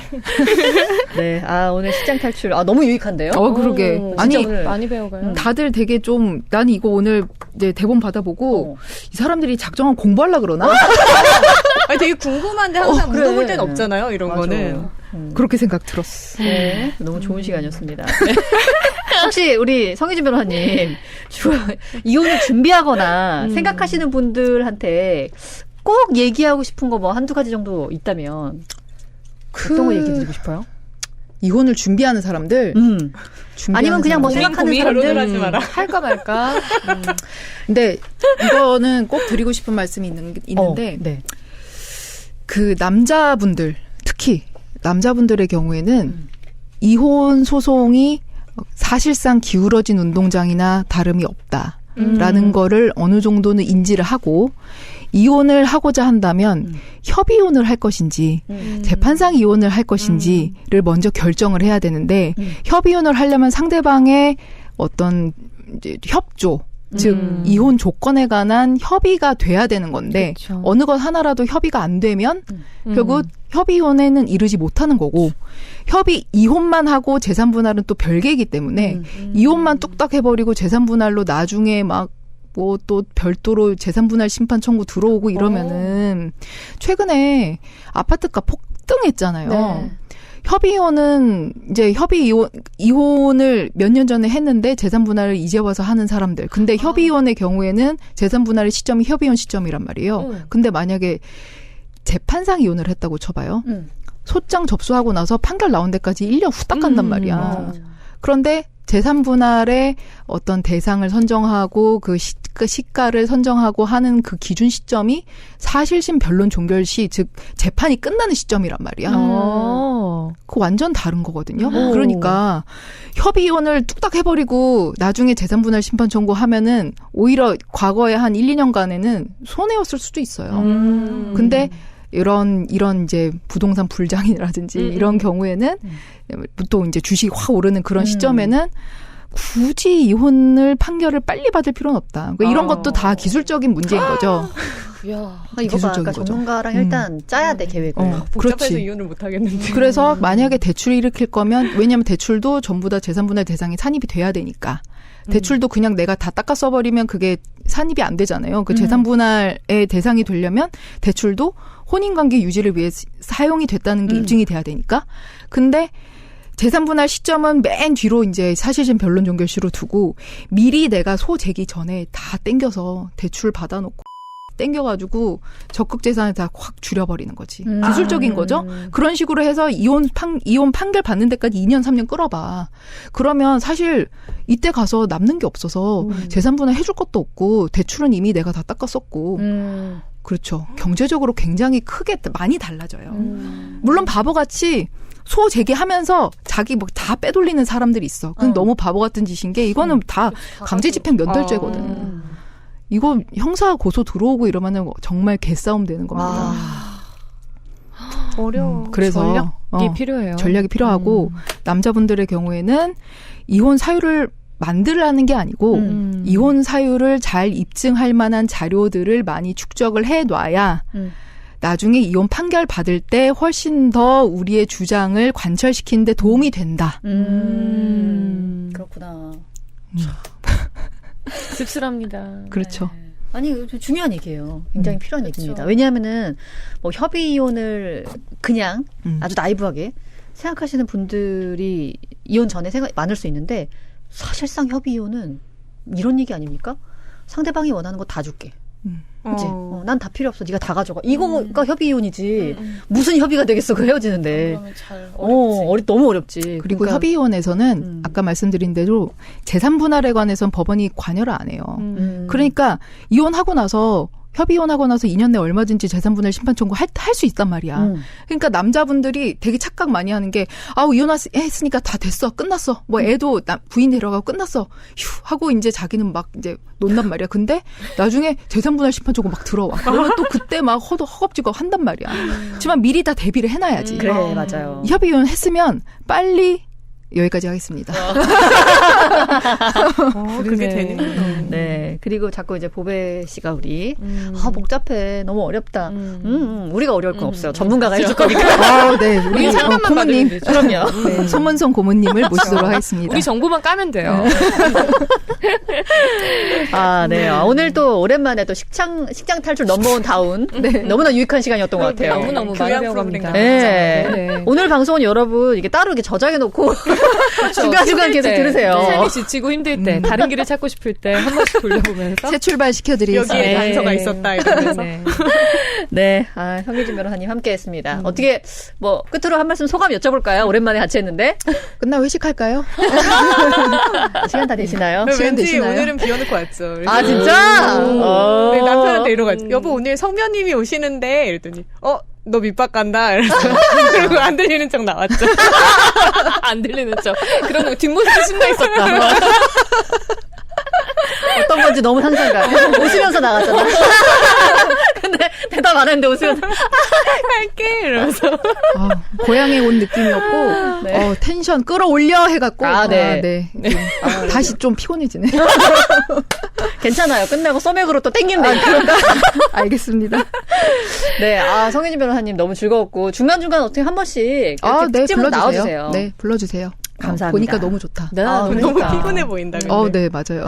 네, 오늘 시장 탈출. 너무 유익한데요? 그러게. 진짜 아니, 오늘 많이 배워가요. 다들 되게 좀, 난 이거 오늘 이제 대본 받아보고, 이 사람들이 작정한 공부하려고 그러나? 아니, 되게 궁금한데 항상 그래. 물어볼 때는 없잖아요, 이런 맞아. 거는. 그렇게 생각 들었어. 네, 너무 좋은 시간이었습니다. 혹시 우리 성희진 변호사님 이혼을 준비하거나 생각하시는 분들한테 꼭 얘기하고 싶은 거 뭐 한두 가지 정도 있다면 어떤 거 얘기해드리고 싶어요? 이혼을 준비하는 사람들. 아니면 그냥 뭐 사람들. 생각하는 결혼을 사람들 하지 마라. 할까 말까? 근데 이거는 꼭 드리고 싶은 말씀이 있는데, 네. 그 남자분들, 특히 남자분들의 경우에는 이혼 소송이 사실상 기울어진 운동장이나 다름이 없다라는 거를 어느 정도는 인지를 하고, 이혼을 하고자 한다면 협의혼을 할 것인지 재판상 이혼을 할 것인지를 먼저 결정을 해야 되는데, 협의혼을 하려면 상대방의 어떤 이제 협조, 즉 이혼 조건에 관한 협의가 돼야 되는 건데, 그쵸. 어느 것 하나라도 협의가 안 되면 결국 협의혼에는 이르지 못하는 거고, 이혼만 하고 재산분할은 또 별개이기 때문에 이혼만 뚝딱 해버리고 재산분할로 나중에 막 뭐 또 별도로 재산분할 심판 청구 들어오고 이러면은, 최근에 아파트값 폭등했잖아요. 네. 협의혼은 이제 이혼을 몇 년 전에 했는데 재산분할을 이제 와서 하는 사람들. 근데 협의혼의 경우에는 재산분할의 시점이 협의혼 시점이란 말이에요. 근데 만약에 재판상 이혼을 했다고 쳐봐요. 소장 접수하고 나서 판결 나온 데까지 1년 후딱 간단 말이야. 그런데 재산분할의 어떤 대상을 선정하고 그 시가를 선정하고 하는 그 기준 시점이 사실심 변론 종결 시, 즉 재판이 끝나는 시점이란 말이야. 그거 완전 다른 거거든요. 그러니까 협의혼을 뚝딱 해버리고 나중에 재산분할 심판 청구하면은 오히려 과거에 한 1, 2년간에는 손해였을 수도 있어요. 근데 이런 이제 부동산 불장이라든지 이런 경우에는 또 이제 주식이 확 오르는 그런 시점에는 굳이 이혼을 판결을 빨리 받을 필요는 없다. 그러니까 이런 것도 다 기술적인 문제인 거죠. 야, 이거 봐, 기술적인 아까 거죠. 전문가랑 일단 짜야 돼, 계획을. 복잡해서 그렇지. 이혼을 못 하겠는데. 그래서 만약에 대출을 일으킬 거면, 왜냐하면 대출도 전부 다 재산분할 대상에 산입이 돼야 되니까. 대출도 그냥 내가 다 닦아 써버리면 그게 산입이 안 되잖아요. 그 재산분할의 대상이 되려면 대출도 혼인관계 유지를 위해 사용이 됐다는 게 입증이 돼야 되니까. 근데 재산분할 시점은 맨 뒤로 이제 사실심 변론 종결시로 두고, 미리 내가 소재기 전에 다 땡겨서 대출 받아놓고 땡겨가지고 적극 재산을 다 확 줄여버리는 거지. 기술적인 거죠. 그런 식으로 해서 이혼 판결 받는 데까지 2년 3년 끌어봐. 그러면 사실 이때 가서 남는 게 없어서 재산분할 해줄 것도 없고, 대출은 이미 내가 다 닦았었고. 그렇죠. 경제적으로 굉장히 크게 많이 달라져요. 물론 바보같이 소재기하면서 자기 뭐 다 빼돌리는 사람들이 있어. 그건 너무 바보 같은 짓인 게, 이거는 다 강제집행 면탈죄거든. 이거 형사 고소 들어오고 이러면은 정말 개싸움 되는 겁니다. 어려워. 그래서 전략이 필요해요. 전략이 필요하고 남자분들의 경우에는 이혼 사유를 만들라는 게 아니고 이혼 사유를 잘 입증할 만한 자료들을 많이 축적을 해놔야 나중에 이혼 판결 받을 때 훨씬 더 우리의 주장을 관철시키는 데 도움이 된다. 그렇구나. 씁쓸합니다. 그렇죠. 아니, 중요한 얘기예요. 굉장히 필요한 얘기입니다. 왜냐하면은, 뭐, 협의 이혼을 그냥 아주 나이브하게 생각하시는 분들이 이혼 전에 많을 수 있는데, 사실상 협의 이혼은 이런 얘기 아닙니까? 상대방이 원하는 거 다 줄게. 그치? 난 다 필요 없어. 네가 다 가져가. 이거가 협의 이혼이지. 무슨 협의가 되겠어. 그 헤어지는데. 그러면 잘 어렵지. 너무 어렵지. 그리고 그러니까, 협의이혼에서는 아까 말씀드린 대로 재산 분할에 관해서는 법원이 관여를 안 해요. 그러니까 이혼하고 나서 협의이혼하고 나서 2년 내에 얼마든지 재산분할 심판 청구 할 수 있단 말이야. 그러니까 남자분들이 되게 착각 많이 하는 게 이혼했으니까 다 됐어. 끝났어. 뭐 애도 부인 데려가고 끝났어. 휴 하고 이제 자기는 막 이제 논단 말이야. 근데 나중에 재산분할 심판 청구 막 들어와. 그러면 또 그때 막 허겁지겁 한단 말이야. 하지만 미리 다 대비를 해놔야지. 그래, 맞아요. 협의이혼 했으면 빨리 여기까지 하겠습니다. 그게 되는구나. 네. 그리고 자꾸 이제 보배 씨가 우리, 복잡해. 너무 어렵다. 우리가 어려울 건 없어요. 전문가가 해줄 거니까. 네. 우리 고모님. 그럼요. 네, 손문성 고모님을 모시도록 하겠습니다. 우리 정보만 까면 돼요. 네. 오늘 또 오랜만에 또 식장 탈출 넘버원 다운. 너무나 유익한 시간이었던 것 같아요. 너무너무 많이 교양 배워갑니다. 네. 네. 오늘 방송은 여러분 이게 따로 이렇게 저장해놓고 중간중간 계속 들으세요. 삶이 지치고 힘들 때, 다른 길을 찾고 싶을 때 한 번씩 돌려보면서 새 출발 시켜드리겠습니다. 여기에 단서가 있었다 이러면서. 네. 성희진 변호사님 함께했습니다. 어떻게 뭐 끝으로 한 말씀 소감 여쭤볼까요? 오랜만에 같이 했는데 끝나 회식할까요? 시간 다 되시나요? 시간 왠지 되시나요? 오늘은 비워놓고 왔죠. 그래서 진짜? 네, 남편한테 이러고 여보 오늘 성면님이 오시는데 이랬더니 너 밑밥 간다. 그리고 안 들리는 척 나왔죠. 안 들리는 척. 그런 거 뒷모습에 숨겨 있었다. 어떤 건지 너무 상상가. 계속 웃으면서 나갔잖아. 근데 대답 안 했는데 웃으면서 할게 이러면서. 고향에 온 느낌이었고 텐션 끌어올려 해갖고 네. 다시 좀 피곤해지네. 괜찮아요. 끝나고 소맥으로 또 땡기면 되니까. 알겠습니다. 네, 성희진 변호사님 너무 즐거웠고 중간중간 어떻게 한 번씩 이렇게 특집으로 나와주세요. 네, 불러주세요. 감사합니다. 보니까 너무 좋다. 네, 너무 피곤해 보인다. 근데. 네, 맞아요.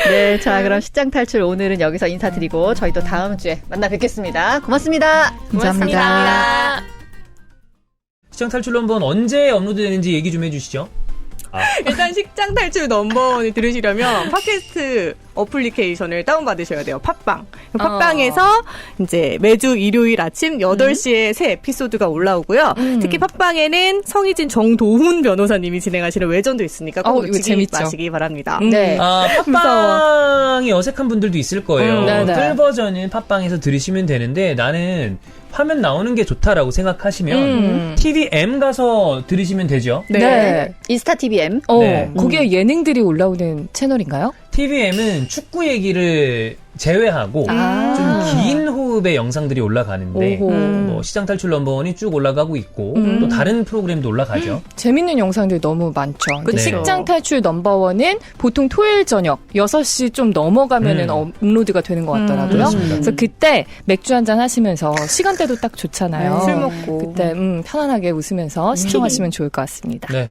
네, 자 그럼 식장 탈출 오늘은 여기서 인사드리고 저희 또 다음 주에 만나 뵙겠습니다. 고맙습니다. 감사합니다. 시장 탈출 넘버는 언제 업로드 되는지 얘기 좀 해주시죠. 일단 식장 탈출 넘버원을 들으시려면 팟캐스트 어플리케이션을 다운받으셔야 돼요. 팟빵. 팟빵에서 이제 매주 일요일 아침 8시에 새 에피소드가 올라오고요. 특히 팟빵에는 성희진 정도훈 변호사님이 진행하시는 외전도 있으니까 꼭 놓치지 마시기 바랍니다. 네. 팟빵이 어색한 분들도 있을 거예요. 네네. 풀 버전은 팟빵에서 들으시면 되는데 나는 화면 나오는 게 좋다라고 생각하시면 TVM 가서 들으시면 되죠. 네. 인스타 TVM. 네. 거기에 예능들이 올라오는 채널인가요? TVM은 축구 얘기를 제외하고 좀 긴 호흡의 영상들이 올라가는데 뭐 시장 탈출 넘버원이 쭉 올라가고 있고 또 다른 프로그램도 올라가죠. 재밌는 영상들이 너무 많죠. 그쵸. 식장 탈출 넘버원은 보통 토요일 저녁 6시 좀 넘어가면은 업로드가 되는 것 같더라고요. 그렇습니다. 그래서 그때 맥주 한잔 하시면서 시간대도 딱 좋잖아요. 술 먹고. 그때 편안하게 웃으면서 시청하시면 좋을 것 같습니다. 네.